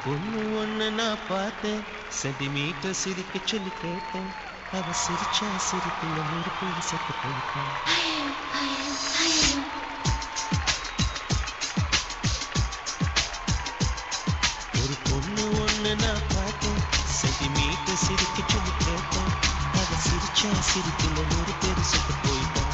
பொண்ணு ஒண்ணு நான் பார்த்தேன், சென்டிமீட்டர் சிரிக்க சொல்லி கேட்டேன். அவ சிரிச்சா சிரிப்புள்ள நூறு பேர் சத்து போயிட்டான். ஒரு பொண்ணு ஒண்ணு நான் பார்த்தேன், சென்டிமீட்டர் சிரிக்க சொல்லி கேட்டேன். அவ சிரிச்சா சிரிப்புள்ள நூறு பேர் சத்து போயிட்டான்.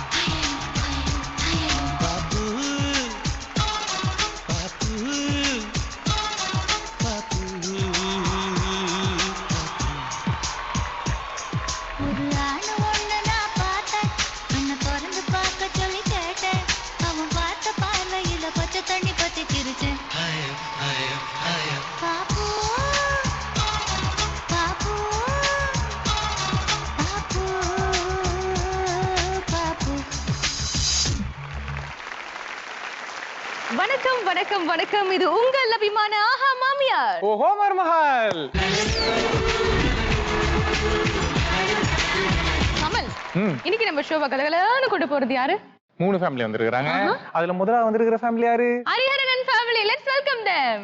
வணக்கம் வணக்கம் வணக்கம். இது உங்கள் அபிமான ஆஹா மாமியார். ஓஹோ மருமகள். கமல், இன்னைக்கு நம்ம ஷோவை கலகலன்னு கொண்டு போறது யாரு? 3 ஃபேமிலி வந்திருக்காங்க. அதுல முதல்ல வந்திருக்கிற ஃபேமிலி யாரு? Hariharan family. Let's welcome them.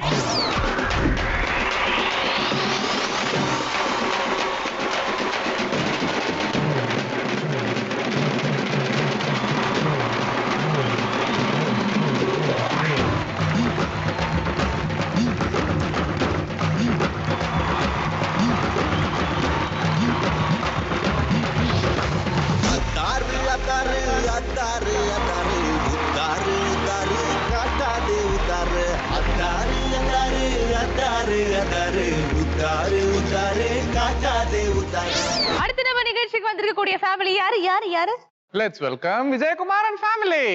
அடுத்த நம்ம நிகழ்ச்சிக்கு வந்திருக்கக்கூடிய ஃபேமிலி யாரு யாரு யாரு? Let's welcome Vijayakumaran family.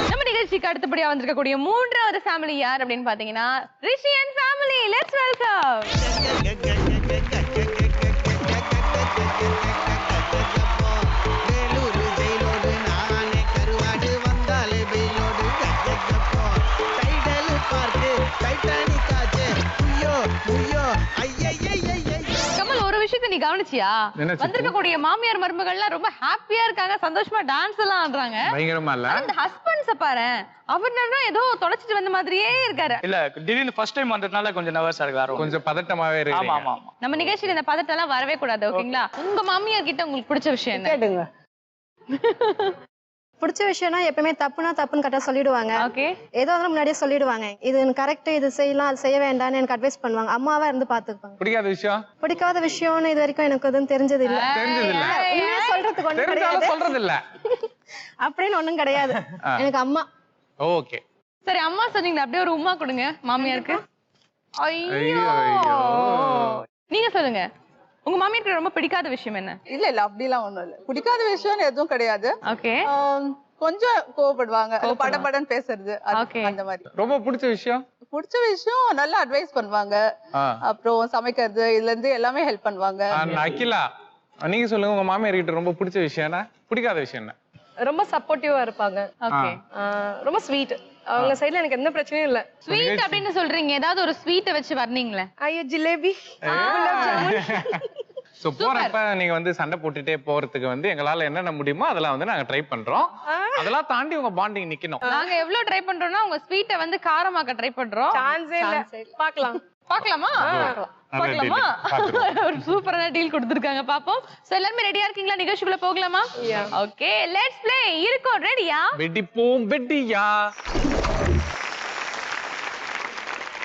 நம்ம நிகழ்ச்சிக்கு அடுத்தபடியா வந்திருக்கக்கூடிய 3வது ஃபேமிலி யார் அப்படின்னு பாத்தீங்கன்னா ரிஷியன் ஃபேமிலி. Let's welcome. கமல், ஒரு விஷயத்தை நீ கவனிச்சியா? வந்திருக்கக்கூடிய மாமியார் மருமகள்லாம் ரொம்ப ஹாப்பியா இருக்காங்க, சந்தோஷமா டான்ஸ் எல்லாம் ஆடுறாங்க. பயங்கரமா இல்ல? அந்த ஹஸ்பண்ட்ஸ பாரு, அவர்னா ஏதோ தொலைச்சிட்டு வந்த மாதிரியே இருக்காரு. இல்ல, திடீர்னு ஃபர்ஸ்ட் டைம் வந்ததுனால கொஞ்சம் நர்வஸா இருக்கு. கொஞ்சம் பதட்டமாவே இருக்கு. ஆமா ஆமா. நம்ம நிகழ்ச்சியில இந்த பதட்டம் எல்லாம் வரவே கூடாது, ஓகேங்களா? உங்க மாமியார் கிட்ட உங்களுக்கு பிடிச்ச விஷயம் என்ன? கேளுங்க. பிடிச்ச விஷயம்னா எப்பவுமே தப்புனா தப்புன்னு கரெக்டா சொல்லிடுவாங்க. ஓகே. ஏதோ வந்து முன்னாடியே சொல்லிடுவாங்க, இது கரெக்ட், இது செய்யலாம், அது செய்ய வேண்டாம்னு எனக்கு அட்வைஸ் பண்ணுவாங்க. அம்மாவா இருந்து பாத்துப்பாங்க. பிடிக்காத விஷயம்? பிடிக்காத விஷயம்னு இது வரைக்கும் எனக்கு எதுவும் தெரிஞ்சது இல்ல. உண்மையா சொல்றதுக்கு ஒண்ணும் கிடையாது. சொல்றது இல்ல அப்படின்னு ஒண்ணும் கிடையாது. எனக்கு அம்மா. ஓகே சரி, அம்மா சொன்னீங்க, அப்படியே ஒரு உம்மா கொடுங்க மாமியாருக்கு. ஐயோ, நீங்க சொல்லுங்க, உங்க மாமியாருக்கு ரொம்ப பிடிக்காத விஷயம் என்ன? இல்ல இல்ல, அப்படிலாம் ஒண்ணும் இல்ல. பிடிக்காத விஷயம் எதுவும் கிடையாது. ஓகே. கொஞ்சம் கோவப்படுவாங்க, படபடன்னு பேசுறது, அந்த மாதிரி. ரொம்ப பிடிச்ச விஷயம்? பிடிச்ச விஷயம் நல்லா அட்வைஸ் பண்ணுவாங்க, அப்புறம் சமைக்கிறது இதுல இருந்து எல்லாமே ஹெல்ப் பண்ணுவாங்க. அகிலா, நீங்க சொல்லுங்க, உங்க மாமியார் கிட்ட ரொம்ப பிடிச்ச விஷயம் என்ன, பிடிக்காத விஷயம் என்ன? ரொம்ப சப்போர்ட்டிவா இருப்பாங்க. ஓகே. ரொம்ப ஸ்வீட். அவங்க சைடுல எனக்கு எந்த பிரச்சனையும் இல்ல. ஸ்வீட் அப்படின்னு சொல்றீங்க, ஏதாவது ஒரு ஸ்வீட்டை வச்சு வர்றீங்களே. ஐயோ, ஜிலேபி, குலாப் ஜாமுன். சோ போறப்ப நீங்க வந்து சண்டை போட்டுட்டே போறதுக்கு வந்து எங்களால என்னென்ன முடியுமோ அதெல்லாம் வந்து நாங்க ட்ரை பண்றோம். அதெல்லாம் தாண்டி உங்க பாண்டிங் நிக்கணும். நாங்க எவ்வளவு ட்ரை பண்றோம்னா உங்க ஸ்வீட்டை வந்து காரமாக்க ட்ரை பண்றோம். சான்ஸே இல்ல. பார்க்கலாம். பார்க்கலாமா? பார்க்கலாமா? ஒரு சூப்பரான டீல் கொடுத்திருக்காங்க, பாப்போம். சோ எல்லாரும் ரெடியா இருக்கீங்களா? நிகழ்ச்சிக்குள்ள போகலாமா? Okay, let's play. இருக்கோம், ரெடியா? வெடிப்போம் வெடியா.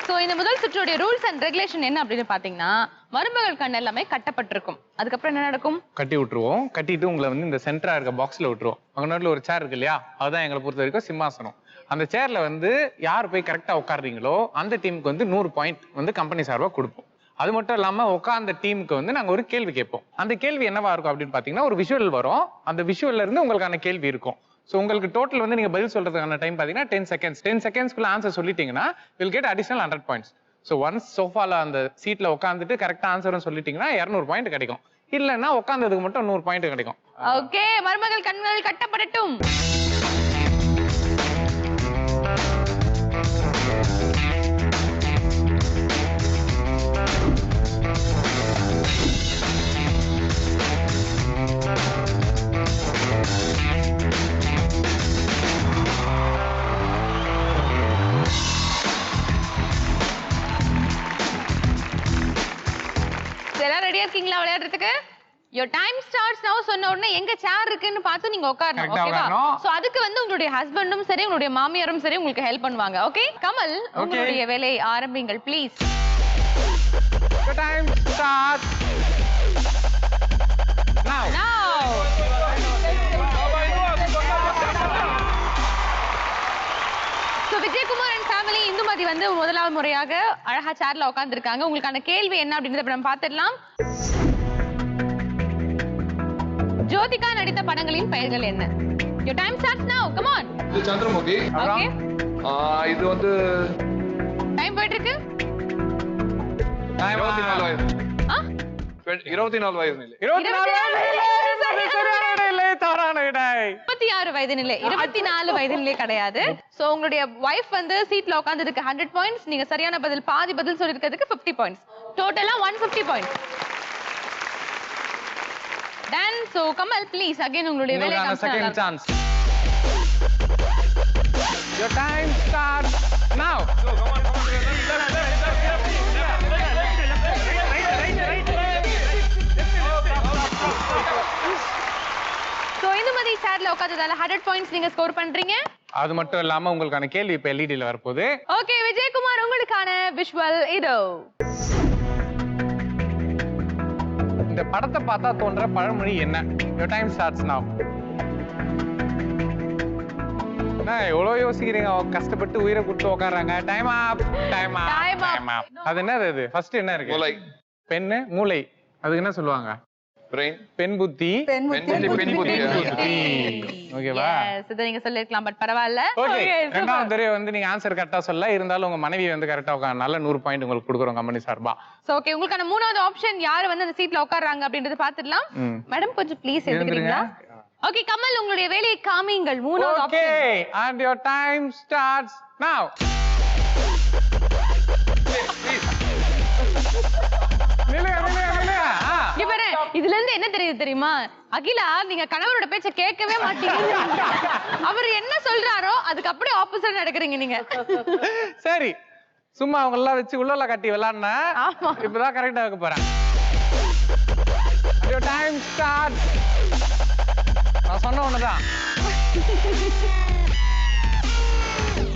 சோ இந்த முதல் சுற்றுடைய ரூல்ஸ் அண்ட் ரெகுலேஷன் என்ன அப்படின்னு பாத்தீங்கன்னா, மருமகள் கண் எல்லாமே கட்டப்பட்டிருக்கும். அதுக்கப்புறம் என்ன நடக்கும்? கட்டி விட்டுருவோம். கட்டிட்டு உங்களை வந்து இந்த சென்டரா இருக்க பாக்ஸ்ல விட்டுருவோம். அங்க நடுவில் ஒரு சேர் இருக்கு இல்லையா, அதுதான் எங்களை பொறுத்த வரைக்கும் சிம்மாசனம். அந்த சேர்ல வந்து யார் போய் கரெக்டா உட்காடுறீங்களோ அந்த டீமுக்கு வந்து 100 பாயிண்ட் வந்து கம்பெனி சார்பா கொடுப்போம். அது மட்டும் இல்லாம உட்கார்ந்த டீமுக்கு வந்து நாங்க ஒரு கேள்வி கேட்போம். அந்த கேள்வி என்னவா இருக்கும் அப்படின்னு பாத்தீங்கன்னா, ஒரு விஷுவல் வரும். அந்த விஷுவல்ல இருந்து உங்களுக்கான கேள்வி இருக்கும். ஸோ உங்களுக்கு டோட்டல் வந்து நீங்க பதில் சொல்றதுக்கான டைம் பாத்தீங்கன்னா 10 செகண்ட்ஸ். 10 செகண்ட்ஸ்க்குள்ள ஆன்சர் சொல்லிட்டீங்கன்னா will get additional 100 points. So once சோஃபால அந்த சீட்ல உட்காந்துட்டு கரெக்டா ஆன்சரும் சொல்லிட்டீங்கன்னா 200 பாயிண்ட் கிடைக்கும். இல்லைன்னா உட்காந்ததுக்கு மட்டும் 100 பாயிண்ட் கிடைக்கும். ஓகே, மருமகள் கண்கள் கட்டப்படட்டும். your time starts now சொன்ன உடனே எங்க சேர் இருக்குன்னு பார்த்து நீங்க உட்காரணும். Correct ஆ ஓகேவா? உட்காரணும். சோ அதுக்கு வந்து உங்களுடைய ஹஸ்பண்டும் சரி உங்களுடைய மாமியாரும் சரி உங்களுக்கு ஹெல்ப் பண்ணுவாங்க. ஓகே? கமல் உங்களுடைய வேலையை ஆரம்பிங்கள் please. Your time starts now. So Vijayakumar and family Indumathi வந்து முதலாவது முறையாக அழகா சேர்ல உட்கார்ந்திருக்காங்க. உங்களுக்கான கேள்வி என்ன அப்படின்றத நம்ம பார்த்திடலாம். ஜோதிகா நடித்த படங்களின் பெயர்கள் என்ன? Your time starts now. Come on. இது சந்திரமுகி. Okay. இது வந்து டைம் போயிட்டு இருக்கு. 24 வயது. 24 வயது நிலை. 26 வயது நிலை. 24 வயது நிலை கிடையாது. சோ உங்களுடைய வைஃப் வந்து சீட்ல உட்கார்ந்ததுக்கு 100 பாயிண்ட்ஸ். நீங்க சரியான பதில் பாதி பதில் சொல்லிருக்கிறதுக்கு 50 பாயிண்ட்ஸ். டோட்டலா 150 points. Then so Kamal please again உங்களுடைய வேலையை second chance. Your time starts now. Go, come on. So Indumathi சேர்ல உட்கார்ந்ததால 100 பாயிண்ட்ஸ் நீங்க ஸ்கோர் பண்றீங்க. அது மட்டும் இல்லாம உங்களுக்கான கேள்வி இப்ப எல்இடில வரப்போகுது. ஓகே விஜயகுமார் உங்களுக்கான விஷுவல் இதோ. இந்த படத்தை பார்த்தா தோன்ற பழமொழி என்ன? Your time starts now. எவ்வளோ யோசிக்கிறீங்க, கஷ்டப்பட்டு உயிரை கொடுத்து உட்கார்றாங்க. Time app. அது என்னது? அது ஃபர்ஸ்ட் என்ன இருக்கு? மூளை. பெண்ணு மூளை, அதுக்கு என்ன சொல்லுவாங்க? பிரெயின். பெண் புத்தி. ஓகேவா? எஸ் இத நீங்க சொல்லிருக்கலாம் பட் பரவாயில்ல. ஓகே ரெண்டாவது தடவை வந்து நீங்க ஆன்சர் கரெக்ட்டா சொல்ல இருந்தாலும் உங்க மனைவி வந்து கரெக்ட்டா உட்கார்னால 100 பாயிண்ட் உங்களுக்கு கொடுக்குறோம் கம்பெனி சார்பா. சோ ஓகே உங்களுக்கான மூணாவது ஆப்ஷன் யார் வந்து அந்த சீட்ல உட்கார்றாங்க அப்படின்றத பாத்துடலாம். மேடம் கொஞ்சம் ப்ளீஸ் எழுதுறீங்களா? ஓகே கமல் உங்களுடைய வேலையை காமிங்கள். மூணாவது option. Okay and your time starts now. இதுல இருந்து என்ன தெரியுது தெரியுமா? அகிலா நீங்க கணவரோட பேச்ச கேட்கவே மாட்டீங்க. அவர் என்ன சொல்றாரோ அதுக்கு அப்படியே ஆப்போசிட் நடக்கிறீங்க நீங்க. சரி சும்மா அவங்க எல்லாம் வச்சு உள்ளல கட்டி விளையாடுனா இப்பதான் கரெக்டா வைக்க போறேன். your time starts. நான் சொன்ன ஒண்ணுதான்.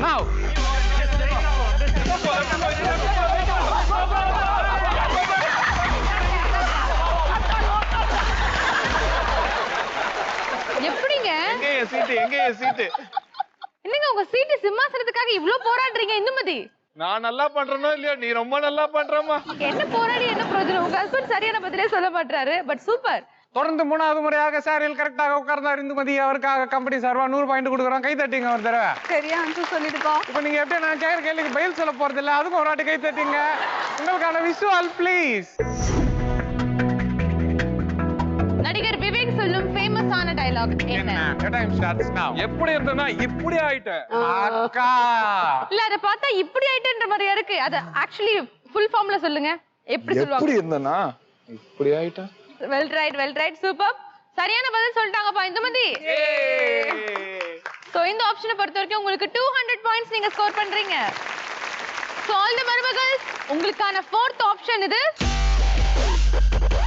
now. எப்படிங்க? எங்க சீட்டு? என்னங்க உங்க சீட்டு சிம்மாசனத்துக்காக இவ்ளோ போராடுறீங்க இந்துமதி? நான் நல்லா பண்றேனோ இல்லையா, நீ ரொம்ப நல்லா பண்றமா. என்ன போராடி என்ன பிரயோஜனம்? உங்க ஹஸ்பண்ட் சரியான பதிலே சொல்ல மாட்டாரு. But super. தொடர்ந்து மூணாவது முறையாக சாரியில் கரெக்டாக உட்கார்ந்தார் இந்துமதி. அவருக்காக கம்பெனி சார்பா 100 பாயிண்ட் கொடுக்குறோம். கை தட்டிங்க ஒரு தடவை. சரியா ஆன்சர் சொல்லிடுப்பா. இப்போ நீங்க எப்படி நான் கேக்குற கேள்விக்கு பதில் சொல்ல போறது இல்ல, அதுக்கு ஒரு வாட்டி கை தட்டிங்க. உங்களுக்கான விஷுவல் ப்ளீஸ். நடிகர் விவேக் சொல்லும் ஃபேமஸான டயலாக் என்ன? Your time starts now. எப்படி இருந்தனா இப்படி ஆயிட்டேன். அக்கா இல்ல அத பார்த்தா இப்படி ஆயிட்டேன்ற மாதிரியா இருக்கு. அத ஆக்சுவலி ஃபுல் ஃபார்ம்ல சொல்லுங்க. எப்படி சொல்லுவாங்க? எப்படி இருந்தனா இப்படி ஆயிட்டேன். Well right super. சரியான பதில் சொல்லிட்டாங்கப்பா இந்துமதி. சோ இந்த ஆப்ஷனை பொறுத்த வரைக்கும் உங்களுக்கு 200 பாயிண்ட்ஸ் நீங்க ஸ்கோர் பண்றீங்க. சோ ஆல் தி மருமகள்ஸ் உங்களுக்கான 4th ஆப்ஷன் இது.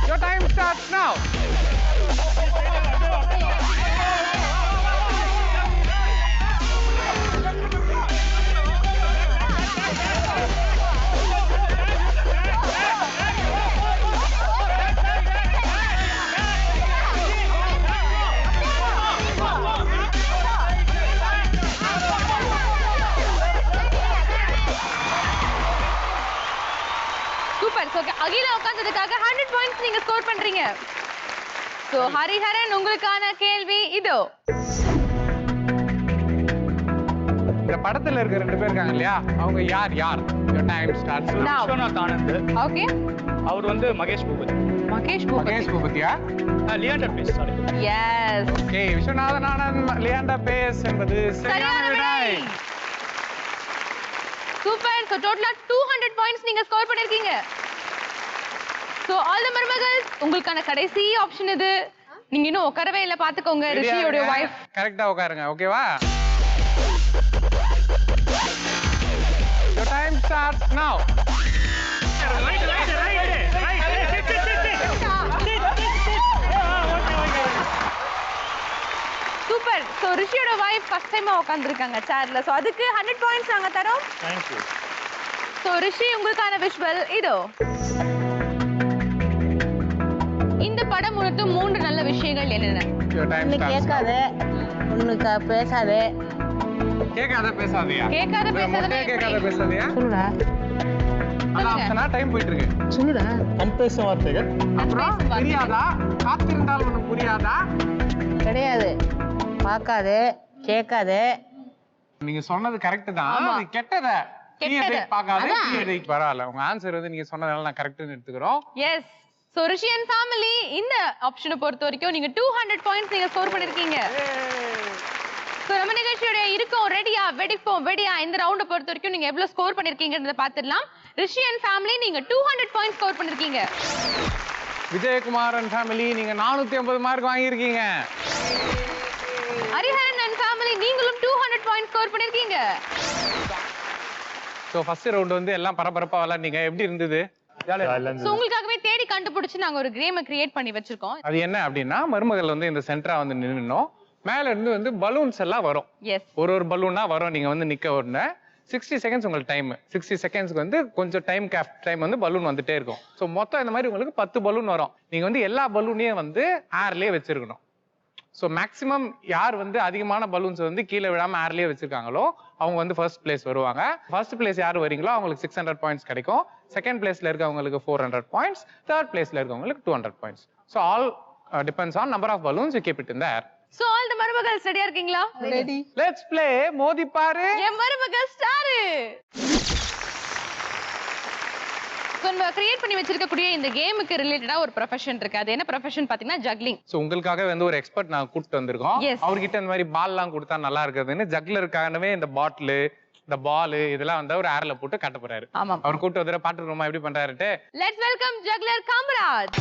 Your time starts now. Super. So Akila உட்கார்ந்ததுக்காக 100 பாயிண்ட்ஸ் நீங்க ஸ்கோர் பண்றீங்க. சோ ஹரிஹரன் உங்களுக்கான கேள்வி இதோ. இந்த படத்துல இருக்க ரெண்டு பேர் இருக்காங்க இல்லையா, அவங்க யார்? Your time starts now. Viswanath Anand. Okay. அவர் வந்து மகேஷ் பூபதி. மகேஷ் பூபதியா? Leander Paes. Sorry. Yes. Okay Viswanathan Anand Leander Paes என்பது சரியான விடை. சூப்பர். சோ டோட்டலா 200 பாயிண்ட்ஸ் நீங்க ஸ்கோர் பண்ணிருக்கீங்க. சோ ஆல் தி மருமகள்ஸ் உங்களுக்கான கடைசி ஆப்ஷன் இது. நீங்க இன்னும் உட்காரவே இல்ல, பாத்துக்கோங்க. ரிஷியோட வைஃப் கரெக்ட்டா உட்காருங்க. ஓகேவா? Your time starts now. Super. So ரிஷியோட வைஃப் ஃபர்ஸ்ட் டைமா உட்கார்ந்திருக்காங்க சேர்ல. சோ அதுக்கு 100 பாயிண்ட்ஸ் நாங்க தரோம். Thank you. சோ ரிஷி உங்களுக்கான விஷுவல் இதோ. இந்த படம் உனக்கு 3 நல்ல விஷயங்கள் என்னென்ன? ஒன்னு கேட்காத, ஒன்னு பேசாத. கேட்காத பேசாதயா? கேட்காத பேசாதனா கேட்காத பேசாதயா? சொல்லுடா. அதான் அப்பனா டைம் போயிட்டு இருக்கு. சொல்லுடா. அன்பேசும் வார்த்தைகள். அப்புறம் புரியாதா? காத்திருந்தால் உனக்கு புரியாதா? கிடையாது. பார்க்காத, கேட்காத. நீங்க சொன்னது கரெக்ட் தான். அது கெட்டத. கெட்டத பார்க்காத, தீயதை பரவாயில்ல. உங்க ஆன்சர் வந்து நீங்க சொன்னதால நான் கரெக்ட்னு எடுத்துக்கிறோம். Yes. So Rishi and family இந்த ஆப்ஷனை பொறுத்த வரைக்கும் நீங்க 200 பாயிண்ட்ஸ் நீங்க ஸ்கோர் பண்ணிருக்கீங்க. சோ நம்ம நிகழ்ச்சியோட இருக்கோம் ரெடியா வெடியா இந்த ரவுண்ட பொறுத்த வரைக்கும் நீங்க எவ்வளவு ஸ்கோர் பண்ணிருக்கீங்கன்றத பாத்துடலாம். ரிஷி அண்ட் ஃபேமிலி நீங்க 200 பாயிண்ட்ஸ் ஸ்கோர் பண்ணிருக்கீங்க. விஜயகுமார் அண்ட் ஃபேமிலி நீங்க 450 மார்க் வாங்கியிருக்கீங்க. ஹரிஹரன் அண்ட் ஃபேமிலி நீங்களும் 200 பாயிண்ட்ஸ் ஸ்கோர் பண்ணிருக்கீங்க. சோ ஃபர்ஸ்ட் ரவுண்ட் வந்து எல்லாம் பரபரப்பா விளையாண்டீங்க. எப்படி இருந்தது? சோ உங்களுக்காகவே தேடி கண்டுபிடிச்சு நாங்க ஒரு கேமை கிரியேட் பண்ணி வச்சிருக்கோம். அது என்ன அப்படின்னா மருமகள் வந்து இந்த சென்டரா வந்து நின்னோம். மேல இருந்து வந்து பலூன்ஸ் எல்லாம் வரும். எஸ். ஒரு பலூனா வரும். நீங்க வந்து நிக்க உடனே 60 செகண்ட்ஸ் உங்களுக்கு டைம். 60 செகண்ட்ஸ்க்கு வந்து கொஞ்சம் டைம் வந்து பலூன் வந்துட்டே இருக்கும். ஸோ மொத்தம் இந்த மாதிரி உங்களுக்கு 10 பலூன் வரும். நீங்க வந்து எல்லா பலூனையும் வந்து ஏர்லயே வச்சிருக்கணும். ஸோ மேக்ஸிமம் யார் வந்து அதிகமான பலூன்ஸ் வந்து கீழே விழாம ஏர்லயே வச்சிருக்காங்களோ அவங்க வந்து ஃபர்ஸ்ட் பிளேஸ் வருவாங்க. ஃபர்ஸ்ட் பிளேஸ் யார் வரீங்களோ அவங்களுக்கு 600 பாயிண்ட்ஸ் கிடைக்கும். செகண்ட் பிளேஸ்ல இருக்கவங்களுக்கு 400 பாயிண்ட்ஸ். தேர்ட் பிளேஸ்ல இருக்கவங்களுக்கு 200 points. So all depends on number of balloons you keep it in the air. So all the மருமகள்ஸ் ரெடியா இருக்கீங்களா? ரெடி. லெட்ஸ் ப்ளே மோதி பாரு. என் மருமகள் ஸ்டார். சோ நம்ம கிரியேட் பண்ணி வச்சிருக்கக்கூடிய இந்த கேமுக்கு ரிலேட்டடா ஒரு ப்ரொஃபஷன் இருக்கு. அது என்ன ப்ரொஃபஷன் பாத்தீங்கன்னா ஜக்லிங். சோ உங்களுக்காக வந்து ஒரு எக்ஸ்பர்ட் நான் கூட்டிட்டு வந்திருக்கோம். அவர்கிட்ட இந்த மாதிரி பால் எல்லாம் கொடுத்தா நல்லா இருக்குதுன்னு ஜக்லருக்காகவே இந்த பாட்டில் இந்த பால் இதெல்லாம் வந்து அவர் ஏர்ல போட்டு கட்ட போறாரு. அவர் கூட்டு வந்து பாத்துருக்கோமா எப்படி பண்றாருட்டு. Let's welcome juggler Kamaraj.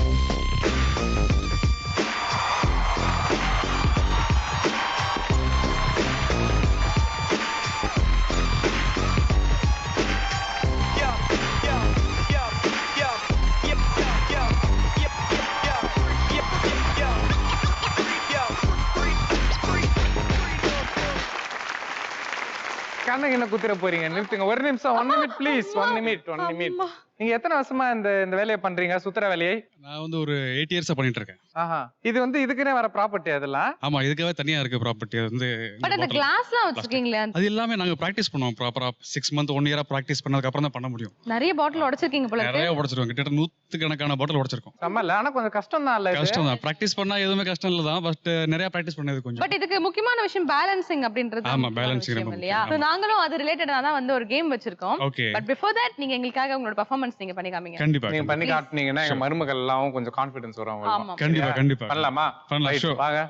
கண்ணங்க என்ன குத்துற போறீங்க? நிறுத்துங்க ஒரு நிமிஷம். 1 நிமிட் ப்ளீஸ். 1 நிமிட். நீங்க எத்தனை வருஷமா இந்த வேலையை பண்றீங்க? சுத்துற வேலையை? நான் வந்து ஒரு 8 இயர்ஸா பண்ணிட்டு இருக்கேன். ஆஹா. இது வந்து இதுக்குனே வர ப்ராப்பர்ட்டி அதெல்லாம்? ஆமா, இதுக்காக தனியா இருக்கு ப்ராப்பர்ட்டி. அது வந்து பட் அந்த கிளாஸ்லாம் வச்சிருக்கீங்களே அது எல்லாமே நாங்க பிராக்டீஸ் பண்ணுவோம். ப்ராப்பரா 6 மந்த் 1 இயரா பிராக்டீஸ் பண்ணதுக்கு அப்புறம் தான் பண்ண முடியும். நிறைய பாட்டில் உடைச்சிருக்கீங்க போல இருக்கு. நிறைய உடைச்சிருக்கோம். கிட்டத்தட்ட 100 கணக்கான பாட்டில் உடைச்சிருக்கோம். சம்மல்ல. ஆனா கொஞ்சம் கஷ்டம் தான். இல்ல கஷ்டம் தான். பிராக்டீஸ் பண்ணா எதுவுமே கஷ்டம் இல்ல தான். பட் நிறைய பிராக்டீஸ் பண்ணது கொஞ்சம். பட் இதுக்கு முக்கியமான விஷயம் பேலன்சிங் அப்படின்றது. ஆமா, பேலன்சிங் ரொம்ப இல்லையா? சோ நாங்களும் அது ரிலேட்டடா தான் வந்து ஒரு கேம் வச்சிருக்கோம். பட் பிஃபோர் தட் நீங்க எங்களுக்காக உங்களோட பெர்ஃபார்மன்ஸ் நீங்க பண்ணி காமிங்க. கண்டிப்பா. நீங்க பண்ணி காட்டுனீங்கன்னா எங்க மருமகள் எல்லாம் கொஞ்சம் கான்ஃபிடன்ஸ் வரும் அவங்களுக்கு. கண்டிப்பா கண்டிப்பா. பண்ணலாமா? பண்ணலாம். வாங்க.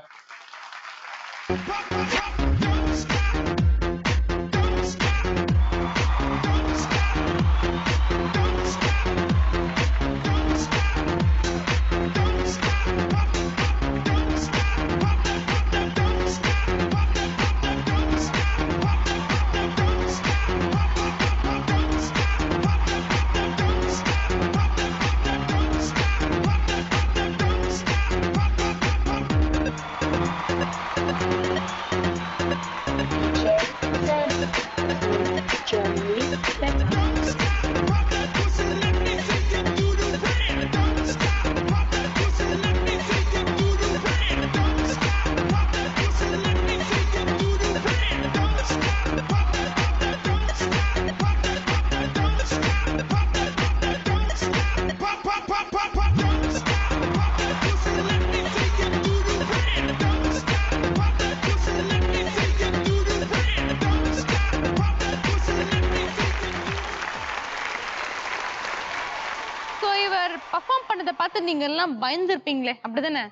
நீங்க எல்லாம் பயந்துருப்பீங்களே, அப்படிதானே?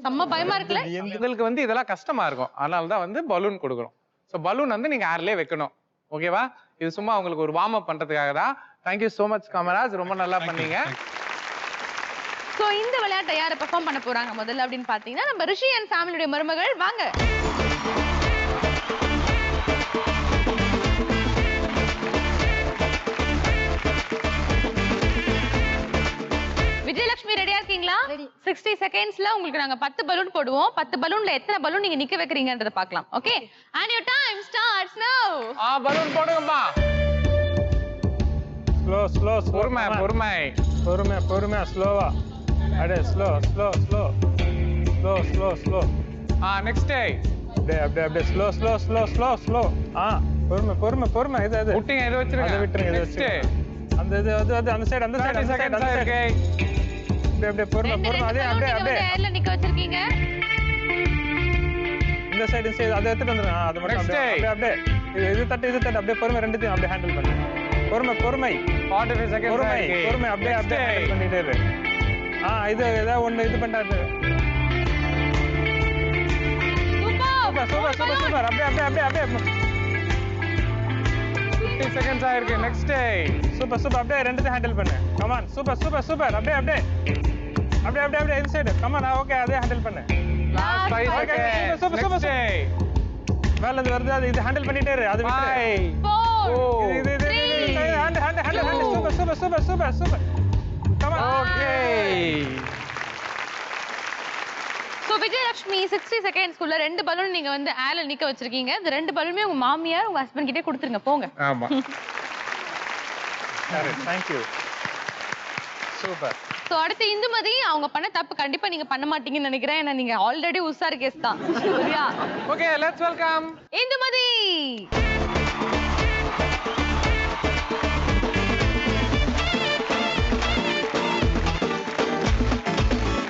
செம்ம பயமா இருக்குல்ல? உங்களுக்கு வந்து இதெல்லாம் கஷ்டமா இருக்கும். அதனால தான் வந்து பலூன் கொடுக்குறோம். சோ பலூன் வந்து நீங்க ஏர்லயே வைக்கணும். ஓகேவா? இது சும்மா உங்களுக்கு ஒரு வார்ம் அப் பண்றதுக்காக தான். Thank you so much Kamaraj. ரொம்ப நல்லா பண்ணீங்க. சோ இந்த விளையாட்டை யாரு பெர்ஃபார்ம் பண்ண போறாங்க முதல்ல அப்படின்னு பாத்தீங்கன்னா நம்ம ரிஷி அண்ட் ஃபேமிலியோட மருமகள். வாங்க. விஜயலட்சுமி ரெடியா இருக்கீங்களா? 60 செகண்ட்ஸ்ல உங்களுக்கு நாங்க 10 பலூன் போடுவோம். 10 பலூன்ல எத்தனை பலூன் நீங்க நிக்க வைக்கிறீங்கன்றத பார்க்கலாம். Okay, and your time starts now. Balloon போடுங்கப்பா. ஸ்லோ பொறுமை பொறுமை பொறுமையா ஸ்லோவா அடே ஸ்லோ நெக்ஸ்ட் அப்படியே ஸ்லோ பொறுமை இது விட்டீங்க இதை வச்சிருங்க. அதை விட்டுருங்க இதை நெக்ஸ்ட் அந்த அந்த சைடு இருக்கு. அப்படியே பொறுமை அப்படியே ஏர்ல நிக்க வச்சிருக்கீங்க. இந்த சைடு அதை எடுத்துட்டு வந்துருங்க. அது மட்டும் அப்படியே இது தட்டு அப்படியே பொறுமை ரெண்டுத்தையும் அப்படியே ஹேண்டில் பண்ணுங்க. பொறுமை 45 செகண்ட்ஸ் பொறுமை அப்படியே ஹேண்டில் பண்ணிட்டே இரு. இது ஏதாவது ஒண்ணு இது பண்றாரு. சூப்பர் அப்படியே 50 செகண்ட்ஸ் ஆயிருக்கு. நெக்ஸ்ட் சூப்பர் அப்படியே ரெண்டுத்தையும் ஹேண்டில் பண்ணு. கமான் சூப்பர் அப்படியே இந்த சைடு கமான். ஓகே அதே ஹேண்டில் பண்ணு. Last 5 seconds. சூப்பர் மேல இருந்து வருது அது இது ஹேண்டில் பண்ணிட்டே இரு. அது விட்டு 4 இது super come on. Okay so Vijayalakshmi 60 செகண்ட்ஸ்க்குள்ள 2 balloon நீங்க வந்து ஏர்ல நிக்க வச்சிருக்கீங்க. இந்த 2 பலூனுமே உங்க மாமியார் உங்க ஹஸ்பண்ட் கிட்டே கொடுத்துருங்க போங்க. ஆமா Thank you. சூப்பர். சோ அடுத்து இந்துமதி, அவங்க பண்ண தப்பு கண்டிப்பா நீங்க பண்ண மாட்டீங்கன்னு நினைக்கிறேன். ஏன்னா நீங்க ஆல்ரெடி உஷார் கேஸ் தான். சரியா? Okay, let's welcome Indumathi.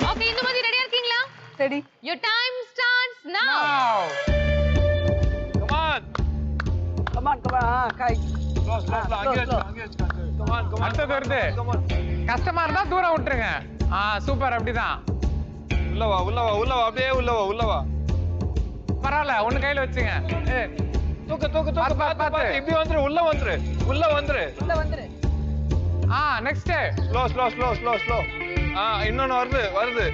Okay Indumathi, ரெடியா இருக்கீங்களா? Ready. Your time starts now. Come on. Kai. அடுத்தது வருது. கஷ்டமா இருந்தா தூரம் விட்டுருங்க. சூப்பர் அப்படிதான். உள்ள வா அப்படியே உள்ள வா. பரவாயில்ல, ஒண்ணு கையில வச்சுங்க. தூக்கு பாத்து இப்படி உள்ள வந்துரு. Next slow. இன்னொன்னு வருது.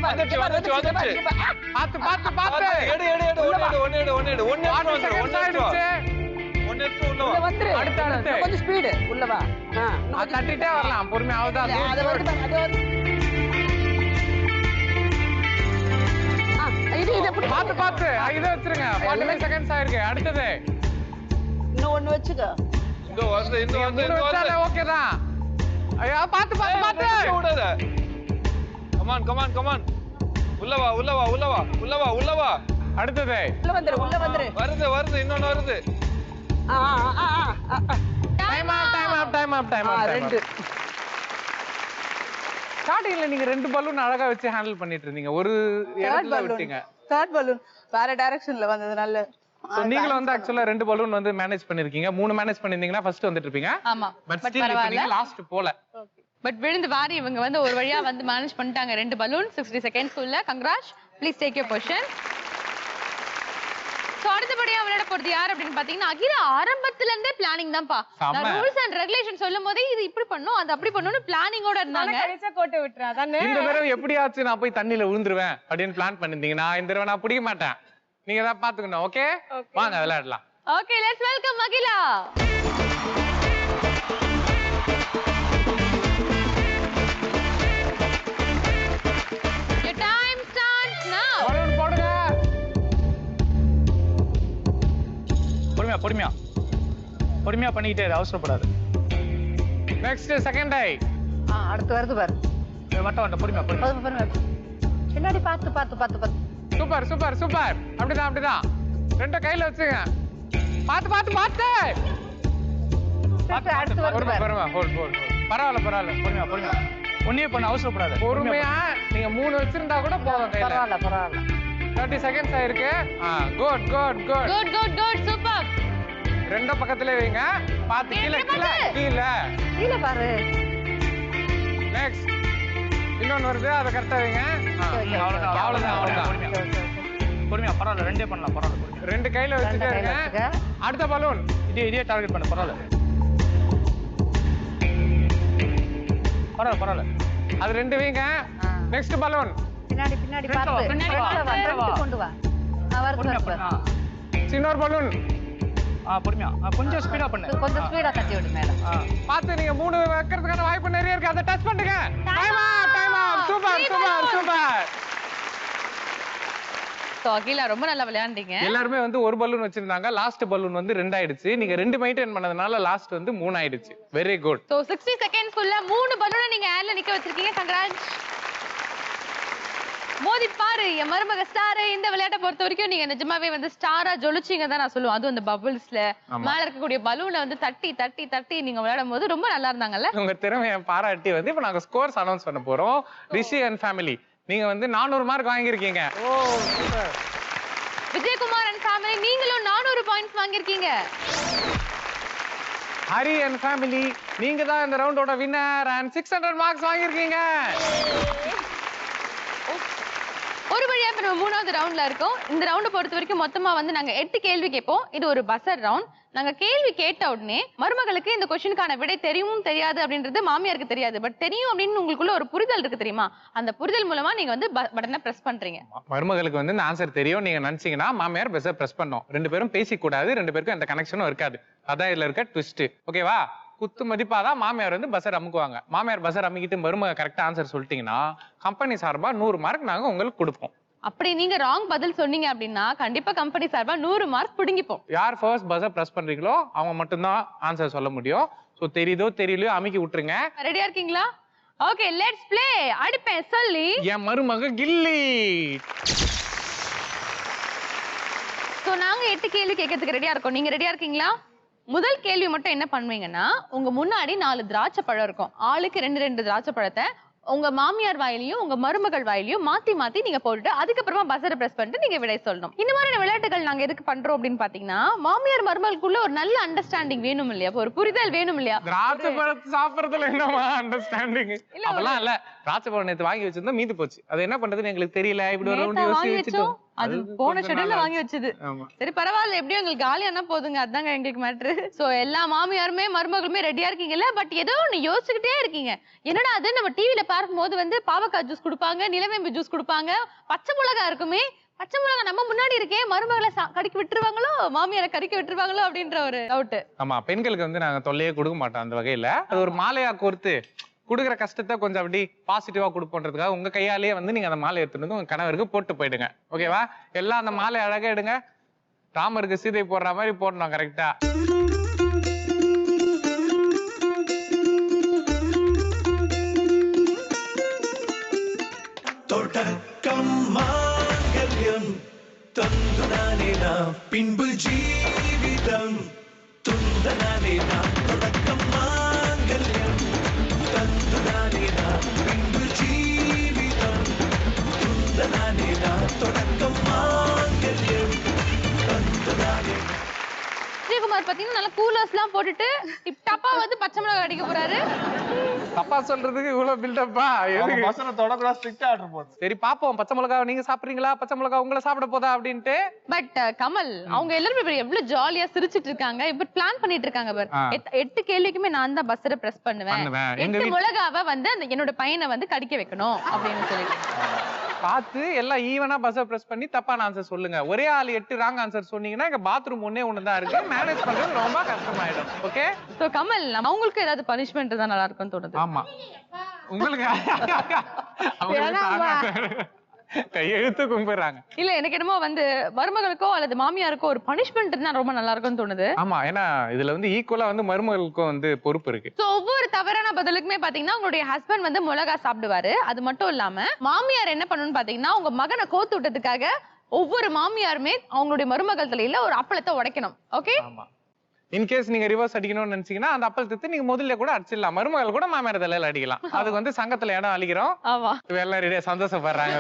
வந்துச்சு. பாத்து எடு. உள்ள வா. அடுத்து கொஞ்சம் ஸ்பீடு உள்ள வா. தட்டிட்டே வரலாம் பொறுமையா. பாத்து இதை வச்சிருங்க. 45 செகண்ட்ஸ் ஆயிருக்கு. அடுத்தது இன்னும் ஒண்ணு வச்சுக்க. இந்த வந்து ஓகே தான். ஐயா பாத்து விடாத. கமான். உள்ள வா. அடுத்தது உள்ள வந்துரு. வருது. இன்னொன்னு வருது. Time up. ரெண்டு. ஸ்டார்டிங்ல நீங்க 2 பலூன் அழகா வச்சு ஹேண்டில் பண்ணிட்டு இருந்தீங்க. ஒரு இடத்துல விட்டீங்க. தேர்ட் பலூன் வேற டைரக்ஷன்ல வந்ததுனால நீங்களும் வந்து ஆக்சுவலா 2 பலூன் வந்து மேனேஜ் பண்ணிருக்கீங்க. 3 மேனேஜ் பண்ணிருந்தீங்கன்னா ஃபர்ஸ்ட் வந்துட்டு இருப்பீங்க. ஆமா, பட் ஸ்டில் நீங்க லாஸ்ட் போல. பட் விழுந்து வாரி இவங்க வந்து ஒரு வழியா வந்து மேனேஜ் பண்ணிட்டாங்க 2 பலூன் 60 செகண்ட்ஸ்க்குள்ள. Congrats, please take your position. So அடுத்தபடியா விளையாட போறது யார் அப்படின்னு பாத்தீங்கன்னா அகிலா. ஆரம்பத்துல இருந்தே பிளானிங் தான்ப்பா. நான் ரூல்ஸ் அண்ட் ரெகுலேஷன் சொல்லும் போதே இது இப்படி பண்ணும் அது அப்படி பண்ணும்னு பிளானிங்கோட இருந்தாங்க. கடைசியா கோட்டை விட்டுறா தானே. இந்த தடவை எப்படியாச்சும் நான் போய் தண்ணியில விழுந்துருவேன் அப்படின்னு பிளான் பண்ணிருந்தீங்க. நான் இந்த தடவை நான் பிடிக்க மாட்டேன். நீங்க தான் பாத்துக்கணும். ஓகே, வாங்க விளையாடலாம். Okay, let's welcome Akila. Your time starts now. Balloon போடுங்க. பொறுமையா பண்ணிக்கிட்டே இரு. அவசரப்படாது. நெக்ஸ்ட் செகண்ட் ஐ. அடுத்து வருது பாரு. மட்டும் பொறுமையா. பின்னாடி பார்த்து. சூப்பர். அப்படிதான். 2 கையில வச்சுங்க. பாத்து அடுத்து வருது பாரு. பொறுமை. ஹோல்ட். பரவாயில்ல. பொறுமையா. ஒண்ணே பண்ண அவசரப்படாத. பொறுமையா நீங்க 3 வச்சிருந்தா கூட போதும் கையில. பரவாயில்ல. 30 செகண்ட்ஸ் ஆயிருக்கு. குட். Good super. 2 பக்கத்துலயே வைங்க. பாத்து கீழ பாரு. நெக்ஸ்ட் இன்னொன்னு வருது, அதை கரெக்டா வைங்க. அவ்வளவுதான். பொறுமையா. பரவாயில்ல, 2 பண்ணலாம். பரவாயில்ல. 2 கையில வச்சுட்டே இருங்க. அடுத்த பலூன் இதே டார்கெட் பண்ண. பரவாயில்ல. அது 2 வைங்க. நெக்ஸ்ட் பலூன் பின்னாடி பார்த்து. கொண்டு வா. வருது. இன்னொரு பலூன் பொறுமையா கொஞ்சம் ஸ்பீடா பண்ணு. கொஞ்சம் ஸ்பீடா தட்டி விடு மேடம். பார்த்து நீங்க 3 வைக்கிறதுக்கான வாய்ப்பு நிறைய இருக்கு. அதை டச் பண்ணுங்க. Time off. Super. So Akila ரொம்ப நல்லா விளையாண்டீங்க. எல்லாருமே வந்து ஒரு பலூன் வச்சிருந்தாங்க. லாஸ்ட் பலூன் வந்து 2 ஆயிடுச்சு. நீங்க 2 மெயின்டைன் பண்ணதுனால லாஸ்ட் வந்து 3 ஆயிடுச்சு. Very good. சோ 60 செகண்ட்ஸ் குள்ள 3 பலூனை நீங்க ஏர்ல நிக்க வச்சிருக்கீங்க. கங்க்ராட்ஸ். மோதி பாரு என் மருமக ஸ்டார். இந்த விளையாட்டை பொறுத்த வரைக்கும் நீங்க நிஜமாவே வந்து ஸ்டாரா ஜொலிச்சீங்க தான் நான் சொல்லுவேன். அதுவும் அந்த பபிள்ஸ்ல மேல இருக்கக்கூடிய பலூனை வந்து தட்டி நீங்க விளையாடும் போது ரொம்ப நல்லா இருந்தாங்கல்ல. உங்க திறமையை பாராட்டி வந்து இப்ப நாங்க ஸ்கோர்ஸ் அனௌன்ஸ் பண்ண போறோம். ரிஷி அண்ட் ஃபேமிலி நீங்க வந்து 400 மார்க் வாங்கியிருக்கீங்க. ஓ சூப்பர். விஜயகுமார் அண்ட் ஃபேமிலி நீங்களும் 400 பாயிண்ட்ஸ் வாங்கியிருக்கீங்க. ஹரி அண்ட் ஃபேமிலி நீங்க தான் இந்த ரவுண்டோட வின்னர் அண்ட் 600 மார்க்ஸ் வாங்கியிருக்கீங்க. ஒரு வழியா இப்ப நம்ம 3வது ரவுண்ட்ல இருக்கோம். இந்த ரவுண்டை பொறுத்த வரைக்கும் மொத்தமா வந்து நாங்க 8 கேள்வி கேட்போம். இது ஒரு பஸர் ரவுண்ட். நாங்க கேள்வி கேட்ட உடனே மருமகளுக்கு இந்த கொஸ்டினுக்கான விடை தெரியும் தெரியாது அப்படின்றது மாமியாருக்கு தெரியாது. பட் தெரியும் அப்படின்னு உங்களுக்குள்ள ஒரு புரிதல் இருக்கு தெரியுமா? அந்த புரிதல் மூலமா நீங்க வந்து பட்டனை பிரஸ் பண்றீங்க. மருமகளுக்கு வந்து இந்த ஆன்சர் தெரியும் நீங்க நினைச்சீங்கன்னா மாமியார் பஸ்ஸை பிரஸ் பண்ணோம். 2 பேரும் பேசிக்கூடாது. 2 பேருக்கும் எந்த கனெக்ஷனும் இருக்காது. அதான் இதுல இருக்க ட்விஸ்ட். ஓகேவா? குத்து மதிப்பாதான் மாமியார் வந்து பஸ்ஸர் அமுக்குவாங்க. மாமியார் பஸ்ஸர் அமுக்கிட்டு மருமக கரெக்டா ஆன்சர் சொல்லிட்டீங்கன்னா கம்பெனி சார்பா 100 மார்க் நாங்க உங்களுக்கு கொடுப்போம். அப்படி நீங்க ராங் பதில் சொன்னீங்க அப்படின்னா கண்டிப்பா கம்பெனி சார்பா 100 மார்க் புடுங்கிப்போம். யார் ஃபர்ஸ்ட் பஸ்ஸை பிரஸ் பண்றீங்களோ அவங்க மட்டும்தான் ஆன்சர் சொல்ல முடியும். சோ தெரியுதோ தெரியலையோ அமுக்கி விட்டுருங்க. ரெடியா இருக்கீங்களா? Okay let's play. அடிப்பேன் சொல்லி என் மருமக கில்லி. சோ நாங்க 8 கேள்வி கேட்கறதுக்கு ரெடியா இருக்கோம். நீங்க ரெடியா இருக்கீங்களா? முதல் கேள்வி மட்டும் என்ன பண்ணுவீங்கன்னா உங்க முன்னாடி 4 திராட்சை பழம் இருக்கும். ஆளுக்கு 2 திராட்சை பழத்தை உங்க மாமியார் வாயிலையும் உங்க மருமகள் வாயிலையும் மாத்தி நீங்க போட்டுட்டு அதுக்கப்புறமா பஸ்ஸரை பிரஸ் பண்ணிட்டு நீங்க விடை சொல்லணும். இந்த மாதிரியான விளையாட்டுகள் நாங்க எதுக்கு பண்றோம் அப்படின்னு பாத்தீங்கன்னா மாமியார் மருமகளுக்குள்ள ஒரு நல்ல அண்டர்ஸ்டாண்டிங் வேணும் இல்லையா? ஒரு புரிதல் வேணும் இல்லையா? திராட்சை பழத்தை சாப்பிடுறதுல என்னமா அண்டர்ஸ்டாண்டிங்? அதெல்லாம் இல்ல. திராட்சை பழம் நேத்து வாங்கி வச்சிருந்தா மீந்து போச்சு. அது என்ன பண்றதுன்னு எங்களுக்கு தெரியல. இப்படி ஒரு ரவுண்ட் யோசிச்சு வச்சிட்டோம். அது போன ஷெட்யூல்ல வாங்கி வச்சது. சரி பரவாயில்ல, எப்படியும் எங்களுக்கு காலியானா போதுங்க. அதாங்க எங்களுக்கு மேட்ரு. சோ எல்லா மாமியாருமே மருமகளுமே ரெடியா இருக்கீங்கல்ல? பட் ஏதோ ஒண்ணு யோசிச்சுக்கிட்டே இருக்கீங்க. என்னடா அது நம்ம டிவில பார்க்கும்போது வந்து பாவக்காய் ஜூஸ் கொடுப்பாங்க, நிலவேம்பு ஜூஸ் கொடுப்பாங்க, பச்சை மிளகா இருக்குமே, பச்சை மிளகா நம்ம முன்னாடி இருக்கே, மருமகளை கடிக்க விட்டுருவாங்களோ, மாமியாரை கடிக்க விட்டுருவாங்களோ அப்படின்ற ஒரு டவுட். ஆமா, பெண்களுக்கு வந்து நாங்க தொல்லையே கொடுக்க மாட்டோம் அந்த வகையில. அது ஒரு மாலையா கோர்த்து குடுக்குற கஷ்டத்தை கொஞ்சம் அப்படி பாசிட்டிவா கொடுப்போன்றதுக்காக உங்க கையாலேயே வந்து நீங்க அந்த மாலை எடுத்துட்டு வந்து உங்க கணவருக்கு போட்டு போயிடுங்க. ஓகேவா? எல்லாம் அந்த மாலை அழகா எடுங்க. ராமருக்கு சீதை போடுற மாதிரி போடணும் கரெக்டா. பின்பு ஜீவிதம் துந்தனானே நான் தொடக்கம் மாங்கல்யம் தந்துனானே நான் பின்பு ஜீவிதம் துந்தனானே நான் தொடக்கம் மாங்கல்யம் தந்துனானே. விஜயகுமார் பாத்தீங்கன்னா நல்லா கூலர்ஸ் எல்லாம் போட்டுட்டு டிப் டாப்பா வந்து பச்சை மிளகாய் அடிக்க போறாரு. தப்பா சொல்றதுக்கு இவ்வளவு பில்டப்பா? பசங்க தொடக்கூட ஸ்ட்ரிக்ட்டா ஆர்டர் போடுது. சரி பாப்போம், பச்சை மிளகாய் நீங்க சாப்பிடுறீங்களா, பச்சை மிளகாய் உங்களை சாப்பிட போதா அப்படின்ட்டு. பட் கமல் அவங்க எல்லாரும் எவ்வளவு ஜாலியா சிரிச்சிட்டு இருக்காங்க. இப்ப பிளான் பண்ணிட்டு இருக்காங்க பாரு. 8 கேள்விக்குமே நான் தான் பஸ்ஸரை பிரஸ் பண்ணுவேன். 8 மிளகாவை வந்து என்னோட பையனை வந்து கடிக்க வைக்கணும் அப்படின்னு சொல்லிட்டு பார்த்து எல்லாம் ஈவனா பஸ்ஸை பிரஸ் பண்ணி தப்பான ஆன்சர் சொல்லுங்க. ஒரே ஆள் 8 ராங் ஆன்சர் சொன்னீங்கன்னா எங்க பாத்ரூம் ஒண்ணே ஒண்ணுதான் இருக்கு. மேனேஜ் பண்றது ரொம்ப கஷ்டமாயிடும். ஓகே? சோ கமல் அவங்களுக்கு ஏதாவது பனிஷ்மெண்ட் தான் நல்லா இருக்கும்னு தோணுது. ஆமா, உங்களுக்கு கையெழுத்து கும்பிடுறாங்க. இல்ல எனக்கு என்னமோ வந்து மருமகளுக்கோ அல்லது மாமியாருக்கோ ஒரு பனிஷ்மெண்ட் இருந்தா ரொம்ப நல்லா இருக்கும்னு தோணுது. ஆமா, ஏன்னா இதுல வந்து ஈக்குவலா வந்து மருமகளுக்கும் வந்து பொறுப்பு இருக்கு. சோ ஒவ்வொரு தவறான பதிலுக்குமே பாத்தீங்கன்னா உங்களுடைய ஹஸ்பண்ட் வந்து மிளகா சாப்பிடுவாரு. அது மட்டும் இல்லாம மாமியார் என்ன பண்ணணும்னு பாத்தீங்கன்னா உங்க மகனை கோத்து விட்டதுக்காக ஒவ்வொரு மாமியாருமே அவங்களுடைய மருமகள் தலையில ஒரு அப்பளத்தை உடைக்கணும். ஓகே? ஆமா. இன்கேஸ் நீங்க ரிவர்ஸ் அடிக்கணும்னு நினைச்சீங்கன்னா அந்த அப்பளத்தை நீங்க முதல்ல கூட அடிச்சிடலாம். மருமகள் கூட மாமியார் தலையில அடிக்கலாம். அதுக்கு வந்து சங்கத்துல இடம் அழிக்கிறோம். ஆமா, எல்லாம் ரெடியா சந்தோஷப்படுறாங்க.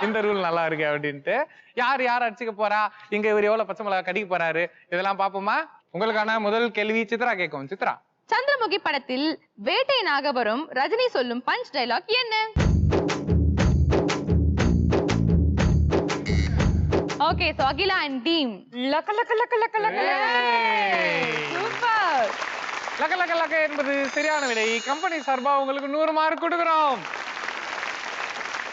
இந்த ரூல் நல்லா இருக்கு அப்படின்ட்டு. யார் அடிச்சுக்க போறா, இங்க இவர் எவ்வளவு பச்சை மிளகா கடிக்க போறாரு, இதெல்லாம் பாப்போமா? உங்களுக்கான முதல் கேள்வி சித்ரா கேட்கும். சித்ரா, சந்திரமுகி படத்தில் வேட்டை நாகவரும் ரஜினி சொல்லும் பஞ்ச் டைலாக் என்ன? Okay, so Akila and team லக்க லக்க லக்க லக்க லக்க சூப்பர். லக்க லக்க லக்க என்பது சரியான விடை. கம்பெனி சார்பா உங்களுக்கு 100 மார்க் கொடுக்குறோம்.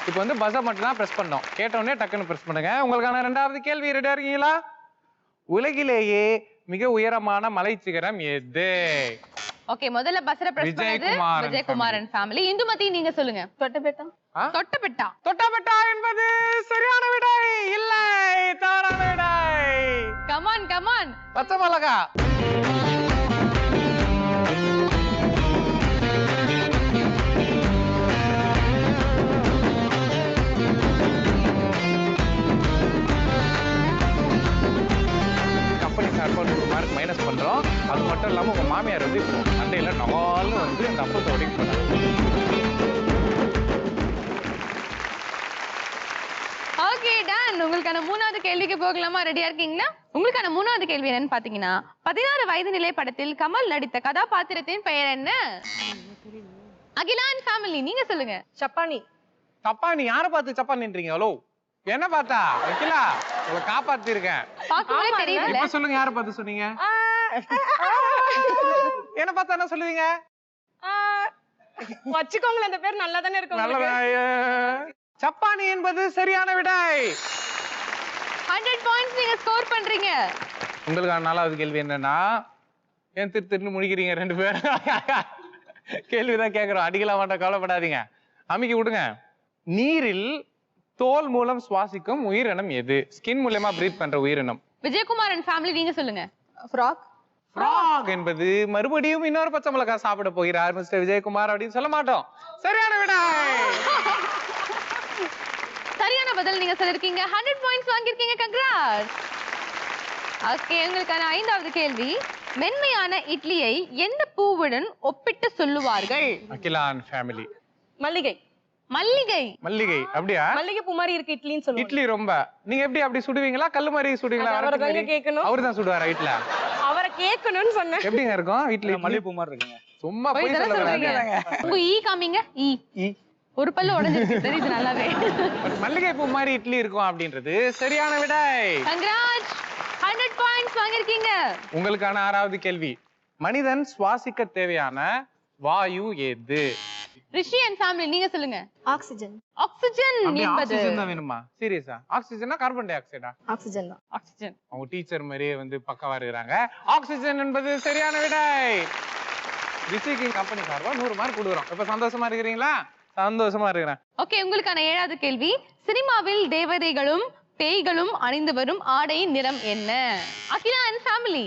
இப்போ வந்து பஸ்ஸை மட்டும் தான் பிரஸ் பண்ணோம். கேட்டோடனே டக்குன்னு பிரஸ் பண்ணுங்க. உங்களுக்கான 2வது கேள்வி ரெடியா இருக்கீங்களா? உலகிலேயே மிக உயரமான மலை சிகரம் எது? ஓகே, முதல்ல பஸ்ர பிரஸ் பண்ணது விஜயகுமாரன் ஃபேமிலி. இந்துமதி நீங்க சொல்லுங்க. தொட்டபெட்டா. தொட்டபெட்டா. தொட்டபெட்டா என்பது சரியான விடை. இல்லை, தவறான விடை. Come on come on. பச்சை மிளகா. கம்பெனி சார்பாக 100 மார்க் மைனஸ் பண்றோம். அது மட்டும் இல்லாம உங்க மாமியார் வந்து இப்போ சண்டையில நகால்னு வந்து இந்த அப்பத்தை உடைக்க போறாங்க. Okay done. உங்களுக்கான 3வது கேள்விக்கு போகலாமா? ரெடியா இருக்கீங்களா? உங்களுக்கான 3வது கேள்வி என்னன்னு பாத்தீங்கன்னா, 16 வயது நிலை படத்தில் கமல் நடித்த கதாபாத்திரத்தின் பெயர் என்ன? அகிலான் ஃபேமிலி நீங்க சொல்லுங்க. சப்பானி. சப்பானி? யாரை பார்த்து சப்பானின்றீங்க? ஹலோ, என்ன பார்த்தா? அகிலா, உங்களை காப்பாத்தி இருக்கேன். பாக்கவே தெரியல. இப்ப சொல்லுங்க, யாரை பார்த்து சொன்னீங்க? என்ன பார்த்தா என்ன சொல்லுவீங்க? வச்சுக்கோங்களேன், அந்த பேர் நல்லா தானே இருக்கு. நல்ல சப்பானி என்பது சரியான விடை. 100 பாயிண்ட்ஸ் நீங்க ஸ்கோர் பண்றீங்க. உங்களுக்கான 4வது கேள்வி என்னன்னா, ஏன் திருன்னு முடிக்கிறீங்க 2 பேரும்? கேள்விதான் கேட்கிறோம், அடிக்கலாம் மாட்டோம், கவலைப்படாதீங்க, அமைக்கி விடுங்க. நீரில் தோல் மூலம் சுவாசிக்கும் உயிரினம் எது? ஸ்கின் மூலமா பிரீத் பண்ற உயிரினம். விஜயகுமாரன் ஃபேமிலி நீங்க சொல்லுங்க. ஃப்ராக். ஃப்ராக் என்பது மறுபடியும் இன்னொரு பச்சை மிளகாய் சாப்பிட போகிறார் மிஸ்டர் விஜயகுமார் அப்படின்னு சொல்ல மாட்டோம். சரியான விடை. சரியான பதில் நீங்க சொல்லிருக்கீங்க. 100 பாயிண்ட்ஸ் வாங்கிருக்கீங்க. கங்க்ராட்ஸ். ஓகே, உங்களுக்கான 5வது கேள்வி, மென்மையான இட்லியை எந்த பூவுடன் ஒப்பிட்டு சொல்லுவார்கள்? அகிலான் ஃபேமிலி. மல்லிகை. மல்லிகை. மல்லிகை அப்படியா? மல்லிகை பூ மாதிரி இருக்கு இட்லின்னு சொல்லுவாங்க. இட்லி ரொம்ப நீங்க எப்படி அப்படி சுடுவீங்களா? கல்லு மாதிரி சுடுவீங்களா? அவரை கேட்கணும். அவர்தான் சுடுவாரா வீட்ல? அவரை கேட்கணும்னு சொன்னேன். எப்படிங்க இருக்கும் இட்லி? மல்லிகைப்பூ மாதிரி இருக்குங்க. சும்மா போய் சொல்லுங்க. உங்க ஈ காமிங்க. ஈ ஒரு பல்ல உடைஞ்சிருக்கு, தெரியுது நல்லாவே. மல்லிகை பூ மாதிரி இட்லி இருக்கும் அப்படின்றது சரியான விடை. கங்க்ராட்ஸ். 100 பாயிண்ட்ஸ் வாங்கிருக்கீங்க. உங்களுக்கான 6வது கேள்வி, மனிதன் சுவாசிக்க தேவையான வாயு எது? ரிஷி அண்ட் ஃபேமிலி நீங்க சொல்லுங்க. ஆக்சிஜன். ஆக்சிஜன் என்பது ஆக்சிஜன் தான் வேணுமா? சீரியஸா? ஆக்சிஜனா கார்பன் டை ஆக்சைடா? ஆக்சிஜன் தான். ஆக்சிஜன். அவங்க டீச்சர் மாதிரியே வந்து பக்கவா இருக்காங்க. ஆக்சிஜன் என்பது சரியான விடை. ரிஷிக்கு கம்பெனி சார்பா 100 மார்க் கொடுக்குறோம். இப்ப சந்தோஷமா இருக்கிறீங்களா? சந்தோஷமா இருக்கிறேன். ஓகே, உங்களுக்கான 7வது கேள்வி, சினிமாவில் தேவதைகளும் பேய்களும் அணிந்து வரும் ஆடையின் நிறம் என்ன? Akila and family.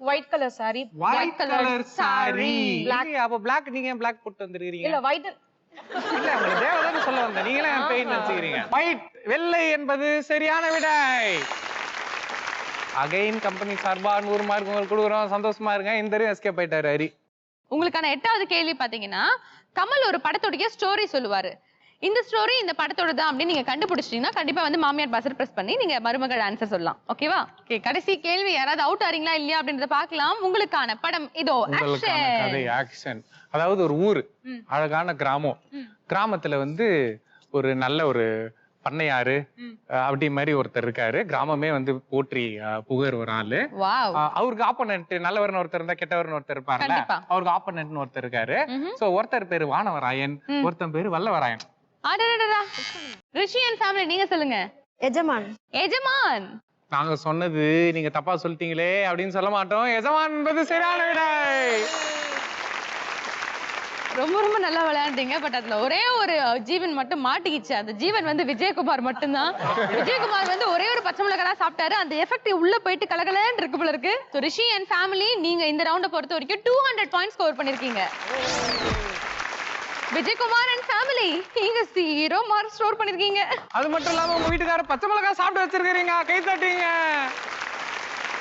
White colour sorry. White colour sorry. அப்ப பிளாக் நீங்க ஏன் பிளாக் போட்டு வந்திருக்கீங்க? இல்ல ஒயிட் இல்ல, உங்களுக்கு தேவதைன்னு சொல்ல வந்தேன், நீங்களே ஏன் பேய் நினைச்சுக்கிறீங்க? ஒயிட் வெள்ளை என்பது சரியான விடை. அகைன் கம்பெனி சார்பா 100 மார்க் உங்களுக்கு கொடுக்குறோம். சந்தோஷமா இருங்க. இந்த எஸ்கேப் ஆயிட்டாரு ஹரி. உங்களுக்கான 8வது கேள்வி பாத்தீங்கன்னா, கமல் ஒரு படத்தோடைய ஸ்டோரி சொல்லுவாரு. இந்த ஸ்டோரி இந்த படத்தோட தான் அப்படின்னு நீங்க கண்டுபிடிச்சிட்டீங்கன்னா கண்டிப்பா வந்து மாமியார் பஸ்ஸர் பிரஸ் பண்ணி நீங்க மருமகள் ஆன்சர் சொல்லலாம். ஓகேவா? ஓகே, கடைசி கேள்வி, யாராவது அவுட் ஆறீங்களா இல்லையா அப்படின்றத பார்க்கலாம். உங்களுக்கான படம் இதோ. ஆக்ஷன். அதாவது ஒரு ஊரு, அழகான கிராமம். கிராமத்துல வந்து ஒரு நல்ல ஒரு பண்ணையாரு அப்படி மாதிரி ஒருத்தர் இருக்காரு. கிராமமே வந்து போற்றி புகழ் ஒரு ஆளு. அவருக்கு ஆப்போனன்ட் நல்லவர்னு ஒருத்தர் இருந்தா கெட்டவர்னு ஒருத்தர் இருப்பாருல்ல, அவருக்கு ஆப்போனன்ட் ஒருத்தர் இருக்காரு. சோ ஒருத்தர் பேரு வானவராயன், ஒருத்தர் பேரு வல்லவராயன். ரிஷி அண்ட் ஃபேமிலி நீங்க சொல்லுங்க. எஜமான். எஜமான். நாங்க சொன்னது நீங்க தப்பா சொல்லிட்டீங்களே அப்படின்னு சொல்ல மாட்டோம். எஜமான் என்பது சரியான விடை. ரொம்ப ரொம்ப நல்லா விளையாண்டீங்க. பட் அதுல ஒரே ஒரு ஜீவன் மட்டும் மாட்டிக்கிச்சு. அந்த ஜீவன் வந்து விஜயகுமார் மட்டும்தான். விஜயகுமார் வந்து ஒரே ஒரு பச்சை மிளகாய் சாப்பிட்டாரு. அந்த எஃபெக்ட் உள்ள போயிட்டு கலகலன்னு இருக்கு போல இருக்கு. ஸோ ரிஷி அண்ட் ஃபேமிலி நீங்க இந்த ரவுண்டை பொறுத்த வரைக்கும் 200 பாயிண்ட்ஸ் ஸ்கோர் பண்ணிருக்கீங்க. விஜயகுமார் அண்ட் ஃபேமிலி நீங்க 0 மார்க் ஸ்கோர் பண்ணிருக்கீங்க. அது மட்டும் இல்லாம உங்க வீட்டுக்காரர் பச்சை மிளகாய் சாப்பிட்டு வச்சிருக்கீங்க. கை தட்டிங்க.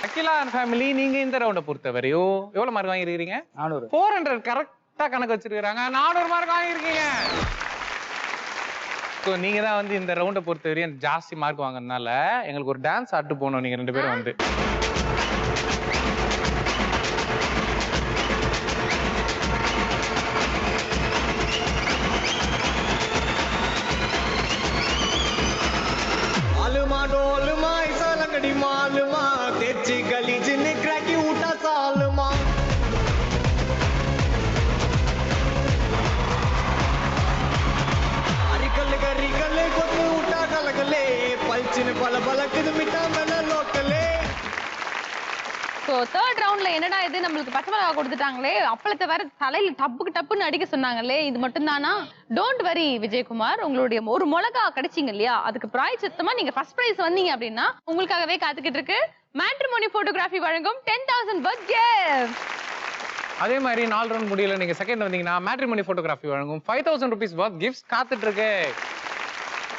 அகிலா அண்ட் ஃபேமிலி நீங்க இந்த ரவுண்டை பொறுத்தவரையோ எவ்வளவு மார்க் வாங்கிருக்கீங்க? 400. 400 கரெக்டா கணக்கு வச்சிருக்காங்க. 400 மார்க் வாங்கிருக்கீங்க. ஸோ நீங்க தான் வந்து இந்த ரவுண்டை பொறுத்தவரையும் ஜாஸ்தி மார்க் வாங்கினால எங்களுக்கு ஒரு டான்ஸ் ஆட்டு போனோம். நீங்க 2 பேரும் வந்து ஸோ தேர்ட் ரவுண்ட்ல என்னடா இது நம்மளுக்கு பச்சை மிளகா கொடுத்துட்டாங்களே, அப்பளத்தை வேற தலையில டப்புன்னு அடிக்க சொன்னாங்களே, இது மட்டும் தானா? டோன்ட் வரி விஜயகுமார், உங்களுடைய ஒரு மிளகா கிடைச்சிங்க இல்லையா, அதுக்கு பிராயச்சித்தமா நீங்க ஃபர்ஸ்ட் பிரைஸ் வந்தீங்க அப்படின்னா உங்களுக்காகவே காத்துக்கிட்டு இருக்கு மேட்ரிமோனி போட்டோகிராஃபி வழங்கும் 10,000 பர்த் கிஃப்ட். அதே மாதிரி 4 ரவுண்ட் முடியல நீங்க செகண்ட் வந்தீங்கன்னா மேட்ரிமோனி போட்டோகிராஃபி வழங்கும் 5,000 rupees worth gifts காத்துட்டு இருக்கு.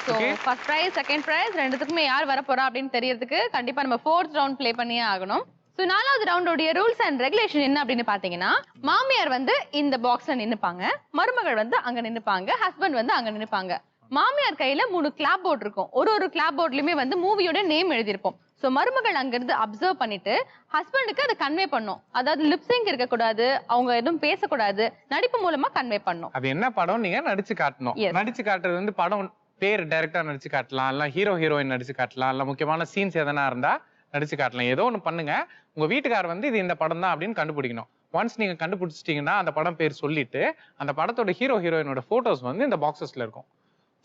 So first prize second prize ரெண்டுத்துக்குமே யார் வர போறா அப்படின்னு தெரியறதுக்கு கண்டிப்பா நம்ம 4th ரவுண்ட் ப்ளே பண்ணியே ஆகணும். ஸோ 4வது ரவுண்டோடைய ரூல்ஸ் அண்ட் ரெகுலேஷன் என்ன அப்படின்னு பாத்தீங்கன்னா, மாமியார் வந்து இந்த பாக்ஸ்ல நின்னுப்பாங்க, மருமகள் வந்து அங்க நின்னுப்பாங்க, ஹஸ்பண்ட் வந்து அங்க நின்னுப்பாங்க. மாமியார் கையில 3 கிளாப் போர்ட் இருக்கும். ஒரு கிளாப் போர்ட்லயுமே வந்து மூவியோட நேம் எழுதியிருப்போம். ஸோ மருமகள் அங்கிருந்து அப்சர்வ் பண்ணிட்டு ஹஸ்பண்டுக்கு அதை கன்வே பண்ணும். அதாவது லிப்சிங் இருக்கக்கூடாது, அவங்க எதுவும் பேசக்கூடாது, நடிப்பு மூலமா கன்வே பண்ணும். அது என்ன படம் நீங்க நடிச்சு காட்டணும். நடிச்சு காட்டுறது வந்து படம் பேர் டைரக்டா நடிச்சு காட்டலாம், இல்ல ஹீரோயின் நடிச்சு காட்டலாம், இல்ல முக்கியமான சீன்ஸ் எதனா இருந்தா நடிச்சு காட்டலாம். ஏதோ ஒண்ணு பண்ணுங்க. உங்க வீட்டுக்காரர் வந்து இது இந்த படம் தான் அப்படின்னு கண்டுபிடிக்கணும். ஒன்ஸ் நீங்க கண்டுபிடிச்சிட்டீங்கன்னா அந்த படம் பேர் சொல்லிட்டு அந்த படத்தோட ஹீரோயினோட போட்டோஸ் வந்து இந்த பாக்ஸஸ்ல இருக்கும்.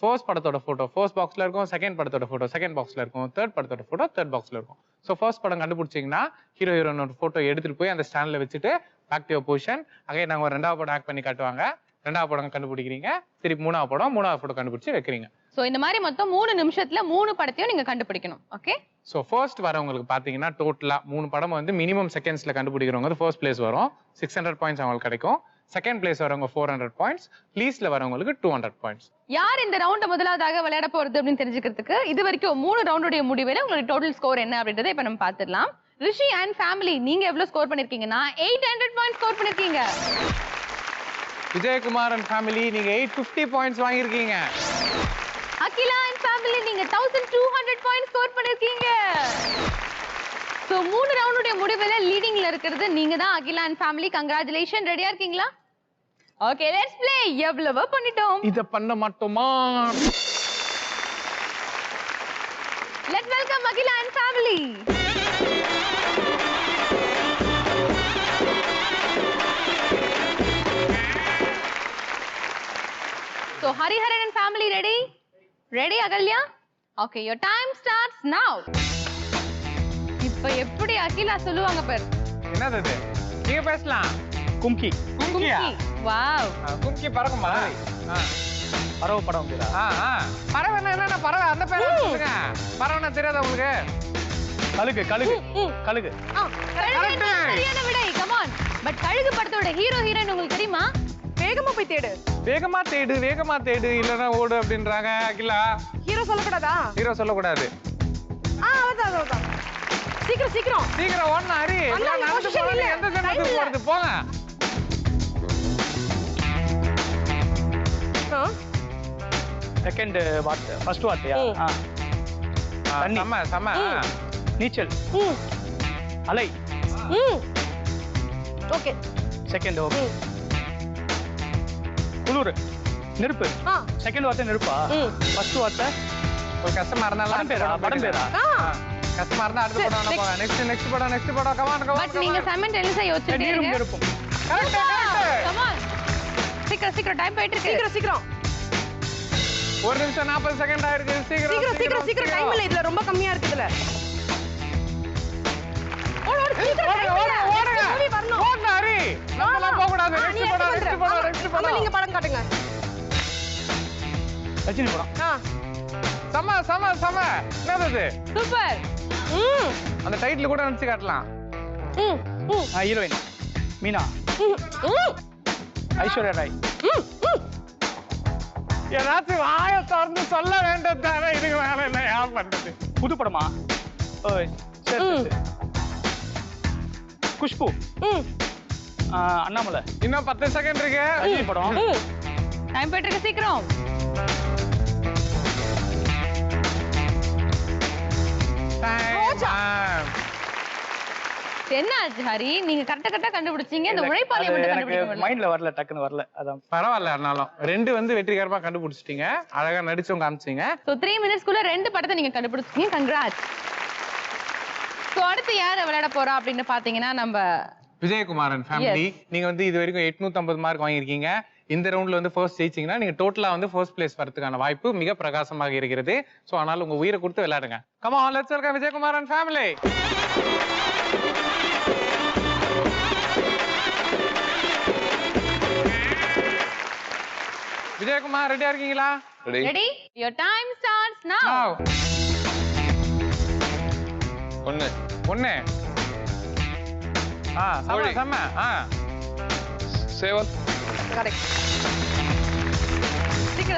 ஃபர்ஸ்ட் படத்தோட போட்டோ ஃபர்ஸ்ட் பாக்ஸ்ல இருக்கும், செகண்ட் படத்தோட போட்டோ செகண்ட் பாக்ஸ்ல இருக்கும், தேர்ட் படத்தோட போட்டோ தேர்ட் பாக்ஸ்ல இருக்கும். ஸோ ஃபர்ஸ்ட் படம் கண்டுபிடிச்சிங்கன்னா ஹீரோயினோட போட்டோ எடுத்துட்டு போய் அந்த ஸ்டாண்ட்ல வச்சுட்டு பேக் டு யுவர் பொசிஷன். அங்கே நாங்க ஒரு 2வது படம் ஆக்ட் பண்ணி காட்டுவாங்க. 2வது படம் கண்டுபிடிக்கிறீங்க, திருப்பி 3வது படம் கண்டுபிடிச்சு வைக்கிறீங்க. சோ இந்த மாதிரி மொத்தம் 3 நிமிஷத்துல 3 படத்தையும் நீங்க கண்டுபிடிக்கணும். ஓகே. சோ ஃபர்ஸ்ட் வரவங்களுக்கு பாத்தீங்கன்னா டோட்டலா 3 படம் வந்து மினிமம் செகண்ட்ஸ்ல கண்டுபிடிக்கிறவங்க ஃபர்ஸ்ட் பிளேஸ் வரும், 600 பாயிண்ட்ஸ் அவங்களுக்கு கிடைக்கும். செகண்ட் பிளேஸ் வரவங்க 400 பாயிண்ட்ஸ், லீஸ்ட்ல வரவங்களுக்கு 200 பாயிண்ட்ஸ். யார் இந்த ரவுண்ட முதலாவதாக விளையாட போறது அப்படின்னு தெரிஞ்சுக்கிறதுக்கு இது வரைக்கும் 3 ரவுண்டோட முடிவுல உங்களுக்கு டோட்டல் ஸ்கோர் என்ன அப்படின்றத இப்ப நம்ம பாத்துடலாம். ரிஷி அண்ட் ஃபேமிலி நீங்க எவ்வளவு ஸ்கோர் பண்ணிருக்கீங்கன்னா 800 பாயிண்ட்ஸ் ஸ்கோர் பண்ணிருக்கீங்க. விஜயகுமார் அண்ட் ஃபேமிலி நீங்க 850 பாயிண்ட்ஸ் வாங்கியிருக்கீங்க. அகிலா அண்ட் ஃபேமிலி நீங்க 1200 பாயிண்ட்ஸ் ஸ்கோர் பண்ணிருக்கீங்க. சோ 3 ரவுண்டோட முடிவுல லீடிங்ல இருக்குது நீங்க தான் அகிலா அண்ட் ஃபேமிலி. கங்க்ராச்சுலேஷன். ரெடியா இருக்கீங்களா? Okay let's play. எவ்வளவு பண்ணிட்டோம், இத பண்ண மாட்டோமா? Let's welcome Akila and family. So Hariharan and family ready? Ready Agalya? Okay, your time starts now. இப்ப எப்படி அகிலா சொல்லுவாங்க பாரு. என்னது இது? நீங்க பேசலாம். கும்கி. கும்கியா? வாவ். கும்கி பறக்குமா? பறவை படம் பேரா? பறவை என்ன பறவை அந்த பேரை சொல்லுங்க. பறவைனா தெரியாதா உங்களுக்கு? கழுகு கழுகு கழுகு. சரியான விடை. Come on. பட் கழுகு படத்தோட ஹீரோயின் உங்களுக்கு தெரியுமா? வேகமா போய் தேடு. வேகமா தேடு இல்லனா ஓடு அப்படின்றாங்க. அகிலா ஹீரோ சொல்லக்கூடாதா? ஹீரோ சொல்லக்கூடாது. அதான் சீக்கிரம் ஓடணும். ஹரி எல்லாம் நடந்து போறது எந்த ஜன்னத்துக்கு போறது போங்க. செகண்ட் வார்த்தை ஃபர்ஸ்ட் வார்த்தையா? சம நீச்சல். அலை. Okay second. ஓகே. குளிர். நெருப்பு. செகண்ட் வார்த்தை நெருப்பா? ஃபர்ஸ்ட் வார்த்தை ஒரு கஷ்டமா இருந்தாலும் படம் பேரா? கஷ்டமா இருந்தா அடுத்த படம் போங்க. நெக்ஸ்ட் படம் கமான். பட் நீங்க சைமல்டேனியஸா யோசிச்சிட்டே நீரும் நெருப்பும். கமான். சீக்கிரம் டைம் போயிட்டு இருக்கு. சீக்கிரம் 1 நிமிஷம் 40 செகண்ட் ஆயிருக்கு. சீக்கிரம் டைம் இல்ல, இதுல ரொம்ப கம்மியா இருக்கு. இதுல நீங்க படம் காட்டுங்க. ரஜினி படம். சம என்னது? சூப்பர். அந்த டைட்டில் கூட நினைச்சு காட்டலாம். ஹீரோயின் மீனா. ஐஸ்வர்யா ராய். ஏதாச்சும் வாய திறந்து சொல்ல வேண்டும் தானே. இதுக்கு மேல என்ன யார் பண்றது? புது படமா? சரி. குஷ்பு. அண்ணாமலை. இன்னும் 10 செகண்ட் இருக்கு. ரஜினி படம். டைம் போயிட்டு இருக்கு. சீக்கிரம். என்ன ஆச்சு ஹரி? நீங்க கரெக்டா கண்டுபிடிச்சீங்க. இந்த உழைப்பாளி மட்டும் கண்டுபிடிக்கல. மைண்ட்ல வரல, டக்குன்னு வரல. அதான் பரவாயில்ல. ஆனாலும் 2 வந்து வெற்றிகரமா கண்டுபிடிச்சிட்டீங்க. அழகா நடிச்சவங்க காமிச்சீங்க. சோ 3 மினிட்ஸ்க்குள்ள 2 படத்தை நீங்க கண்டுபிடிச்சீங்க. கங்க்ராட்ஸ். சோ அடுத்து யார் விளையாட போறா அப்படின்னு பாத்தீங்கன்னா நம்ம விஜயகுமார் அண்ட் ஃபேமிலி. நீங்க வந்து இது வரைக்கும் 850 மார்க் வாங்கியிருக்கீங்க. இந்த ரவுண்ட்ல வந்து ஃபர்ஸ்ட் ஜெயிச்சீங்கன்னா நீங்க டோட்டலா வந்து ஃபர்ஸ்ட் பிளேஸ் வரதுக்கான வாய்ப்பு மிக பிரகாசமாக இருக்கிறது. சோ அதனால உங்க உயிரை கொடுத்து விளையாடுங்க. Come on, let's welcome Vijayakumar and family. Vijayakumar ரெடியா இருக்கீங்களா? Ready. Your time starts now. ஒண்ணு சம சேவல். கரெக்ட்.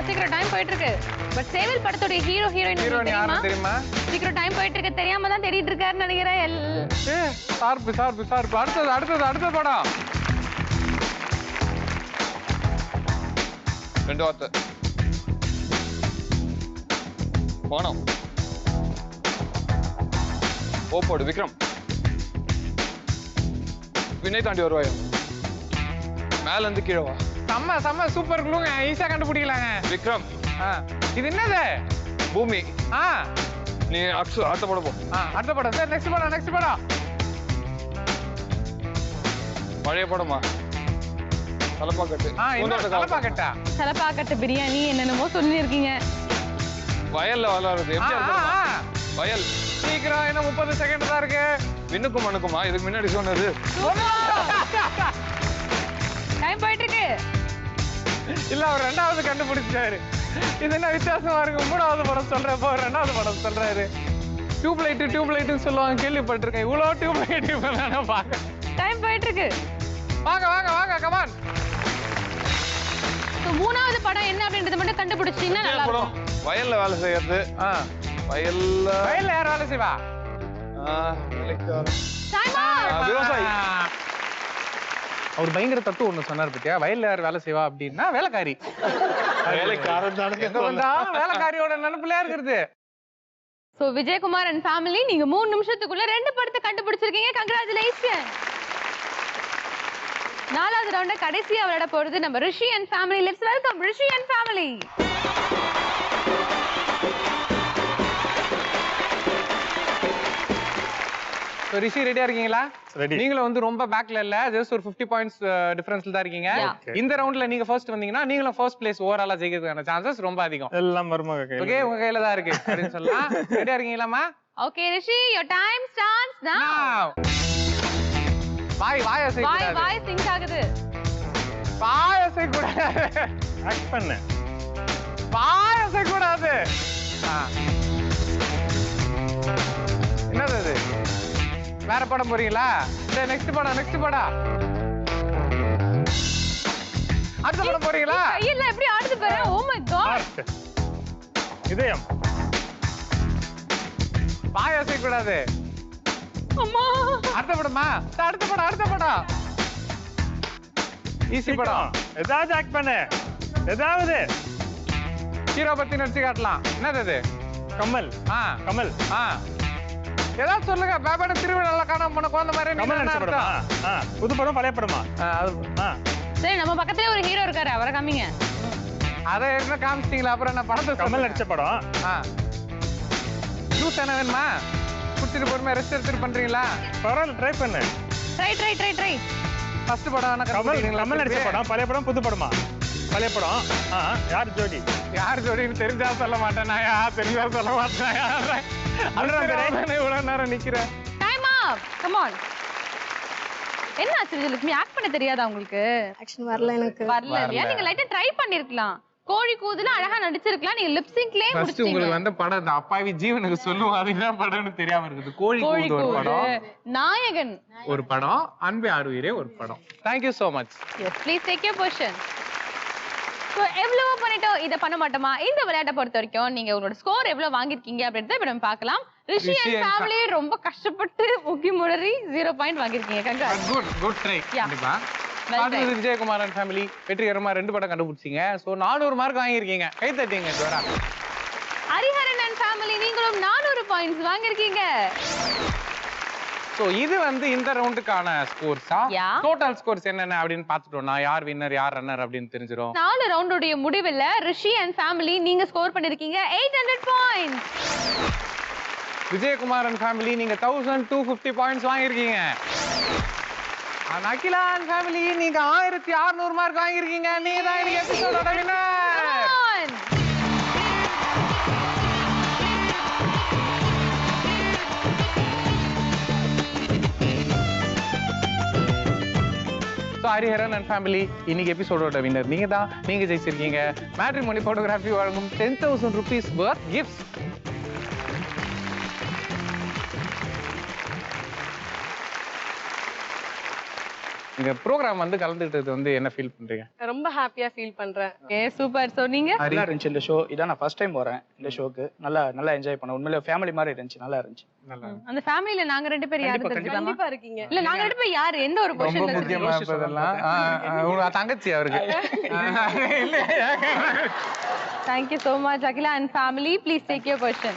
சீக்கிரம் டைம் போயிட்டு இருக்கு. பட் சேவல் படத்தோட ஹீரோயின் யாரு தெரியுமா? சீக்கிரம் டைம் போயிட்டு இருக்கு. தெரியாம தான் தேடிட்டு இருக்காருன்னு நினைக்கிறேன். சார்பு அடுத்தது படம். 2 வார்த்தை. பணம். ஓப்போடு விக்ரம். வினய் தாண்டி வருவாயா? மேல இருந்து கீழே வா. செம்ம சூப்பர் க்ளூங்க. ஈஸியா கண்டுபிடிக்கலாங்க. விக்ரம். இது என்னது? பூமி. நீ அடுத்த படம் போ. அடுத்த படம். சரி, நெக்ஸ்ட் படம். பழைய படமா? தலப்பாக்கட்டு பிரியாணி என்னென்னமோ சொல்லி இருக்கீங்க. வயல்ல வளருது. வயல். சீக்கிரம், இன்னும் 30 செகண்ட் தான் இருக்கு. மின்னுக்கும் மண்ணுக்குமா? இதுக்கு முன்னாடி சொன்னது. டைம் போயிட்டு இருக்கு. இல்ல, அவர் 2வது கண்டுபிடிச்சாரு. இது என்ன வித்தியாசமா இருக்கு? 3வது படம் சொல்றப்போ 2வது படம் சொல்றாரு. டியூப்லைட் சொல்லுவாங்க, கேள்விப்பட்டிருக்கேன். இவ்வளவு டியூப்லைட் நான் பாக்க. டைம் போயிட்டு இருக்கு. வாங்க கமான். 3வது படம் என்ன அப்படின்றத மட்டும் கண்டுபிடிச்சீங்கன்னா நல்லா இருக்கும். வயல்ல வேலை செய்யறது. வயல்ல யார் வேலை செய்வா? விவசாயி. அவர் பயங்கர தத்துவம் ஒண்ணு சொன்னார் பத்தியா? வயல்ல யார் வேலை செய்வா அப்படின்னா வேலைக்காரி. வேலைக்காரியோட நினைப்புலயா இருக்கிறது. சோ விஜயகுமார் அண்ட் ஃபேமிலி, நீங்க 3 நிமிஷத்துக்குள்ள 2 படத்தை கண்டுபிடிச்சிருக்கீங்க. கங்க்ராச்சுலேஷன். 4வது ரவுண்ட கடைசியா விளையாட போறது நம்ம Rishi and family. Let's welcome Rishi and family. Rishi ரெடியா இருக்கீங்களா? ரெடி. நீங்களும் வந்து ரொம்ப பேக்ல இல்ல, ஜஸ்ட் ஒரு 50 பாயிண்ட்ஸ் டிஃபரன்ஸ்ல தான் இருக்கீங்க. இந்த ரவுண்ட்ல நீங்க ஃபர்ஸ்ட் வந்தீங்கன்னா நீங்களும் ஃபர்ஸ்ட் பிளேஸ் ஓவராலா ஜெயிக்கிறதுக்கான சான்சஸ் ரொம்ப அதிகம். எல்லாம் மருமக கையில. ஓகே, உங்க கையில தான் இருக்கு அப்படினு சொல்லலாம். ரெடியா இருக்கீங்களாமா? Okay Rishi, your time starts now. வாய் சிங்க் ஆகுது. வாய் கூடாது. ஆக்ட் பண்ணு. வாய் கூடாது. என்னது இது? வேற படம் போறீங்களா? சரி, நெக்ஸ்ட் படம். அடுத்த படம் போறீங்களா? கையில எப்படி ஆடுது பாரு. Oh my God. இதயம். வாய் கூடாது. அம்மா. அடுத்த படமா? அடுத்த படம். ஈஸி படம். ஏதாவது ஆக்ட் பண்ணு. ஏதாவது ஹீரோ பத்தி நடிச்சு காட்டலாம். என்னது அது? கமல். கமல். ஏதாவது சொல்லுங்க. பேபாட திருவிழா காணாம போன குழந்தை மாதிரி. கமல் நடிச்ச படமா? புது படம் பழைய படமா? சரி, நம்ம பக்கத்துல ஒரு ஹீரோ இருக்காரு, அவரை காமிங்க. அதை என்ன காமிச்சிட்டீங்களா? அப்புறம் என்ன படத்தை? கமல் நடிச்ச படம். ஜூஸ் என்ன வேணுமா? குடிச்சிட்டு பொறுமையா ரெஸ்ட் எடுத்துட்டு பண்றீங்களா? பரவாயில்ல, ட்ரை பண்ணு. ட்ரை. ஃபர்ஸ்ட் படம் என்ன கமல் நடிச்ச படம். பழைய படம் புது படமா? பழைய படம். யார் ஜோடி? ஜோடின்னு தெரிஞ்சா சொல்ல மாட்டேனாயா? தெரிஞ்சா சொல்ல மாட்டேனாயா? இவ்வளவு நேரம் நிக்கிறேன். Time up. Come on. என்ன ஆச்சு விஜயலட்சுமி? ஆக்ட் பண்ண தெரியாதா உங்களுக்கு? ஆக்ஷன் வரல எனக்கு. வரலையா? நீங்க லைட்டா ட்ரை பண்ணிருக்கலாம். கோழி கூதுல அழகா நடிச்சிருக்கலாம். நீங்க லிப் சிங்க்லயே முடிச்சிட்டீங்க. உங்களுக்கு வந்த படம் இந்த அப்பாவி ஜீவனுக்கு சொல்லுவோம். அது என்ன படம்னு தெரியாம இருக்குது. கோழி கூது ஒரு படம். நாயகன் ஒரு படம். அன்பே ஆறுயிரே ஒரு படம். Thank you so much. Yes, please take your position. So எவ்வளவு பண்ணிட்டோம், இத பண்ண மாட்டோமா? இந்த விளையாட்டை பொறுத்த வரைக்கும் நீங்க உங்களோட ஸ்கோர் எவ்வளவு வாங்கிருக்கீங்க அப்படின்றத இப்ப நம்ம பார்க்கலாம். ரிஷி அண்ட் ஃபேமிலி ரொம்ப கஷ்டப்பட்டு முக்கி முடறி 0 பாயிண்ட் வாங்கிருக்கீங்க. கங்க்ராட்ஸ். Good try. கண்டிப்பா. அடுத்து விஜயகுமார் அண்ட் ஃபேமிலி வெற்றிகரமா 2 படம் கண்டுபிடிச்சீங்க. So 400 mark வாங்கிருக்கீங்க. Guy தட்டிங்க Zohra. Hariharan and family நீங்களும் 400 பாயிண்ட்ஸ் வாங்கிருக்கீங்க. சோ இது வந்து இந்த ரவுண்டுக்கான ஸ்கோர்ஸா? டோட்டல் ஸ்கோர்ஸ் என்னென்ன அப்படின்னு பார்த்துட்டோம்னா யார் வின்னர் யார் ரன்னர் அப்படின்னு தெரிஞ்சிரும். 4 ரவுண்டோட முடிவுல ரிஷி அண்ட் ஃபேமிலி நீங்க ஸ்கோர் பண்ணிருக்கீங்க 800 பாயிண்ட்ஸ். விஜயகுமார் அண்ட் ஃபேமிலி நீங்க 1250 பாயிண்ட்ஸ் வாங்கிருக்கீங்க. அகிலா அண்ட் ஃபேமிலி நீங்க 1600 மார்க் வாங்கியிருக்கீங்க. நீங்க தான் இன்னைக்கு எபிசோடோட winner. So Hariharan and family இன்னைக்கு எபிசோடோட வின்னர் நீங்க தான். நீங்க ஜெயிச்சிருக்கீங்க மேட்ரிமோனி போட்டோகிராஃபி வழங்கும் 10,000 rupees worth gifts. இந்த ப்ரோக்ராம் வந்து கலந்துக்கிட்டது வந்து என்ன ஃபீல் பண்றீங்க? ரொம்ப ஹாப்பியா ஃபீல் பண்றேன். சூப்பர். சோ நீங்க நல்லா இருந்துச்சு இந்த ஷோ. இதான் நான் ஃபர்ஸ்ட் டைம் வரேன் இந்த ஷோக்கு. நல்லா என்ஜாய் பண்ணேன். உண்மையிலே ஃபேமிலி மாதிரி இருந்துச்சு. நல்லா இருந்துச்சு. அந்த ஃபேமிலில நாங்க ரெண்டு பேர் யாரு தெரிஞ்சுக்கலாமா? கண்டிப்பா இருக்கீங்க. இல்ல நாங்க ரெண்டு பேர் யாரு எந்த ஒரு ரொம்ப பொசிஷன்ல முக்கியமா இருப்பதெல்லாம் உங்க தங்கச்சி அவருக்கு. Thank you so much Akhila and family. Please take your question.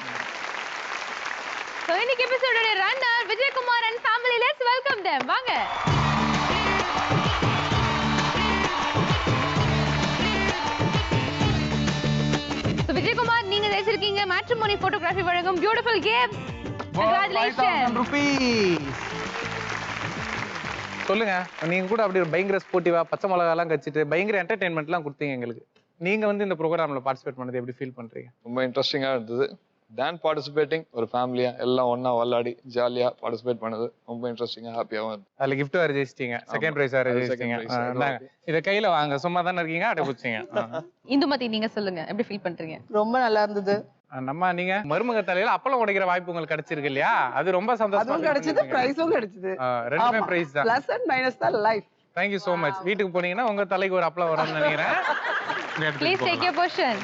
So இன்னைக்கு எபிசோடோட runner Vijayakumar and family. Let's welcome them. வாங்க. So விஜயகுமார் நீங்க ஜெயிச்சிருக்கீங்க மேட்ரிமோனி போட்டோகிராஃபி வழங்கும் பியூட்டிஃபுல் கிஃப்ட். Congratulations. சொல்லுங்க, நீங்க கூட அப்படி ஒரு பயங்கர ஸ்போர்ட்டிவா பச்சை மிளகாலாம் கச்சிட்டு பயங்கர என்டர்டெயின்மெண்ட்லாம் கொடுத்தீங்க எங்களுக்கு. நீங்க வந்து இந்த ப்ரோக்ராம்ல பார்ட்டிசிபேட் பண்ணது எப்படி ஃபீல் பண்றீங்க? ரொம்ப இன்ட்ரெஸ்டிங்கா இருந்தது. டான் பார்ட்டிசிபேட்டிங் ஒரு ஃபேமிலியா எல்லாம் ஒண்ணா விளையாடி ஜாலியா பார்ட்டிசிபேட் பண்ணது ரொம்ப இன்ட்ரெஸ்டிங்கா ஹாப்பியாவும் இருந்தது. அதுல கிஃப்ட் வேற ஜெயிச்சிட்டீங்க, செகண்ட் பிரைஸ் வேற ஜெயிச்சிட்டீங்க. இத கையில வாங்க, சும்மா தானே இருக்கீங்க, அடை புடிச்சீங்க. இந்துமதி நீங்க சொல்லுங்க எப்படி ஃபீல் பண்றீங்க? ரொம்ப நல்லா இருந்தது. நம்ம நீங்க மருமக தலையில அப்பளம் உடைக்கிற வாய்ப்பு உங்களுக்கு கிடைச்சிருக்கு இல்லையா? அது ரொம்ப சந்தோஷமா. அதுவும் கிடைச்சது, பிரைஸும் கிடைச்சது. ரெண்டுமே பிரைஸ் தான். பிளஸ் அண்ட் மைனஸ் தான் life. Thank you so much. வீட்டுக்கு போனீங்கன்னா உங்க தலைக்கு ஒரு அப்பளம் வரும்னு நினைக்கிறேன். Please take your question.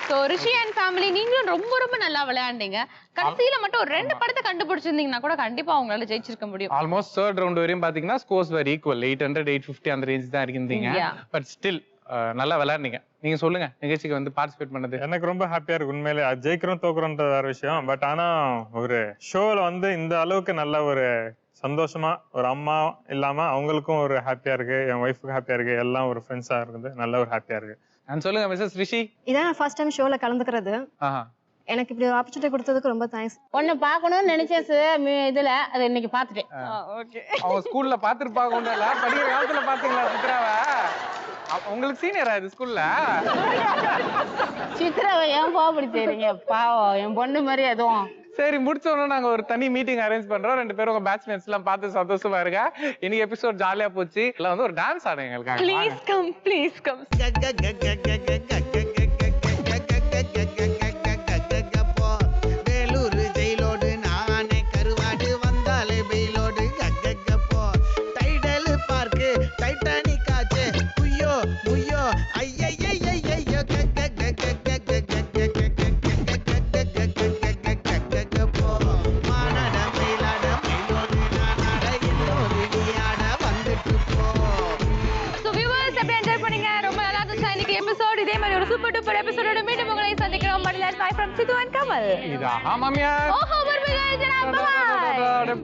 So Rishi and family நீங்களும் ரொம்ப நல்லா விளையாண்டீங்க. கடைசியில மட்டும் ஒரு 2 படத்தை கண்டுபிடிச்சிருந்தீங்கன்னா கூட கண்டிப்பா உங்களால ஜெயிச்சிருக்க முடியும். ஆல்மோஸ்ட் third round வரையும் பாத்தீங்கன்னா ஸ்கோர்ஸ் were equal. 800 850 அந்த ரேஞ்ச் தான் இருக்கீங்க. பட் ஸ்டில் நல்லா விளையாடுனீங்க. நீங்க சொல்லுங்க, நிகழ்ச்சிக்கு வந்து பார்ட்டிசிபேட் பண்ணது. எனக்கு ரொம்ப ஹாப்பியா இருக்கு உண்மையிலே. ஜெயிக்கிறோம் தோக்குறோம்ன்ற வேற விஷயம். பட் ஆனா ஒரு ஷோல வந்து இந்த அளவுக்கு நல்ல ஒரு சந்தோஷமா ஒரு அம்மா இல்லாம அவங்களுக்கும் ஒரு ஹாப்பியா இருக்கு, என் ஒய்ஃபுக்கு ஹாப்பியா இருக்கு, எல்லாம் ஒரு ஃப்ரெண்ட்ஸா இருக்குது, நல்ல ஒரு ஹாப்பியா இருக்கு. நான் சொல்லுங்க மிஸ்ஸஸ் ரிஷி. இதான் நான் ஃபர்ஸ்ட் டைம் ஷோல கலந்துக்கிறது. எனக்கு இப்படி ஒரு ஆப்பர்ச்சுனிட்டி கொடுத்ததுக்கு ரொம்ப தேங்க்ஸ். ஒன்னு பார்க்கணும்னு நினைச்சேன் இதுல அது இன்னைக்கு பாத்துட்டேன். ஓகே. அவ ஸ்கூல்ல பாத்துருப்பாங்க, ஒண்ணல படிக்கிற காலத்துல பாத்தீங்களா சித்ராவ? உங்களுக்கு சீனியரா இது ஸ்கூல்ல? சித்ராவை ஏன் பாப்படி தெரியுங்க? பாவம் என் பொண்ணு மாதிரி அதுவும். சரி, முடிச்சோன்னா நாங்க ஒரு தனி மீட்டிங் அரேஞ்ச் பண்றோம். 2 பேரும் உங்க பேட்ச்மேட்ஸ் எல்லாம் பார்த்து சந்தோஷமா இருங்க. இன்னைக்கு எபிசோட் ஜாலியா போச்சு. எல்லாம் வந்து ஒரு டான்ஸ் ஆடுங்க எங்களுக்காக. Please come. வேலூர் ஜெயிலோடு நானே கருவாடு வந்தாலே வெயிலோடு கக்கக்கப்போ டைடல் பார்க்கு டைட்டானிக் ஆச்சு குய்யோ முய்யோ ஐயையையையோ கக்கக்கப்போ மானட மயிலாட மயிலோடு நானாட எல்லோரு நீயாட வந்துட்டு போ. சோ வியூவர்ஸ் அப்படியே என்ஜாய் பண்ணீங்க. ரொம்ப நல்லா இருந்துச்சு இன்னைக்கு எபிசோட். இதே மாதிரி ஒரு சூப்பர் டூப்பர் எபிசோடோட மீண்டும் உங்களை சந்திக்கிறோம். மடிலர் bye from Sidhu and Kamal. இதா மாமியா. ஓஹோ மர்மகா ஜனா பாய்.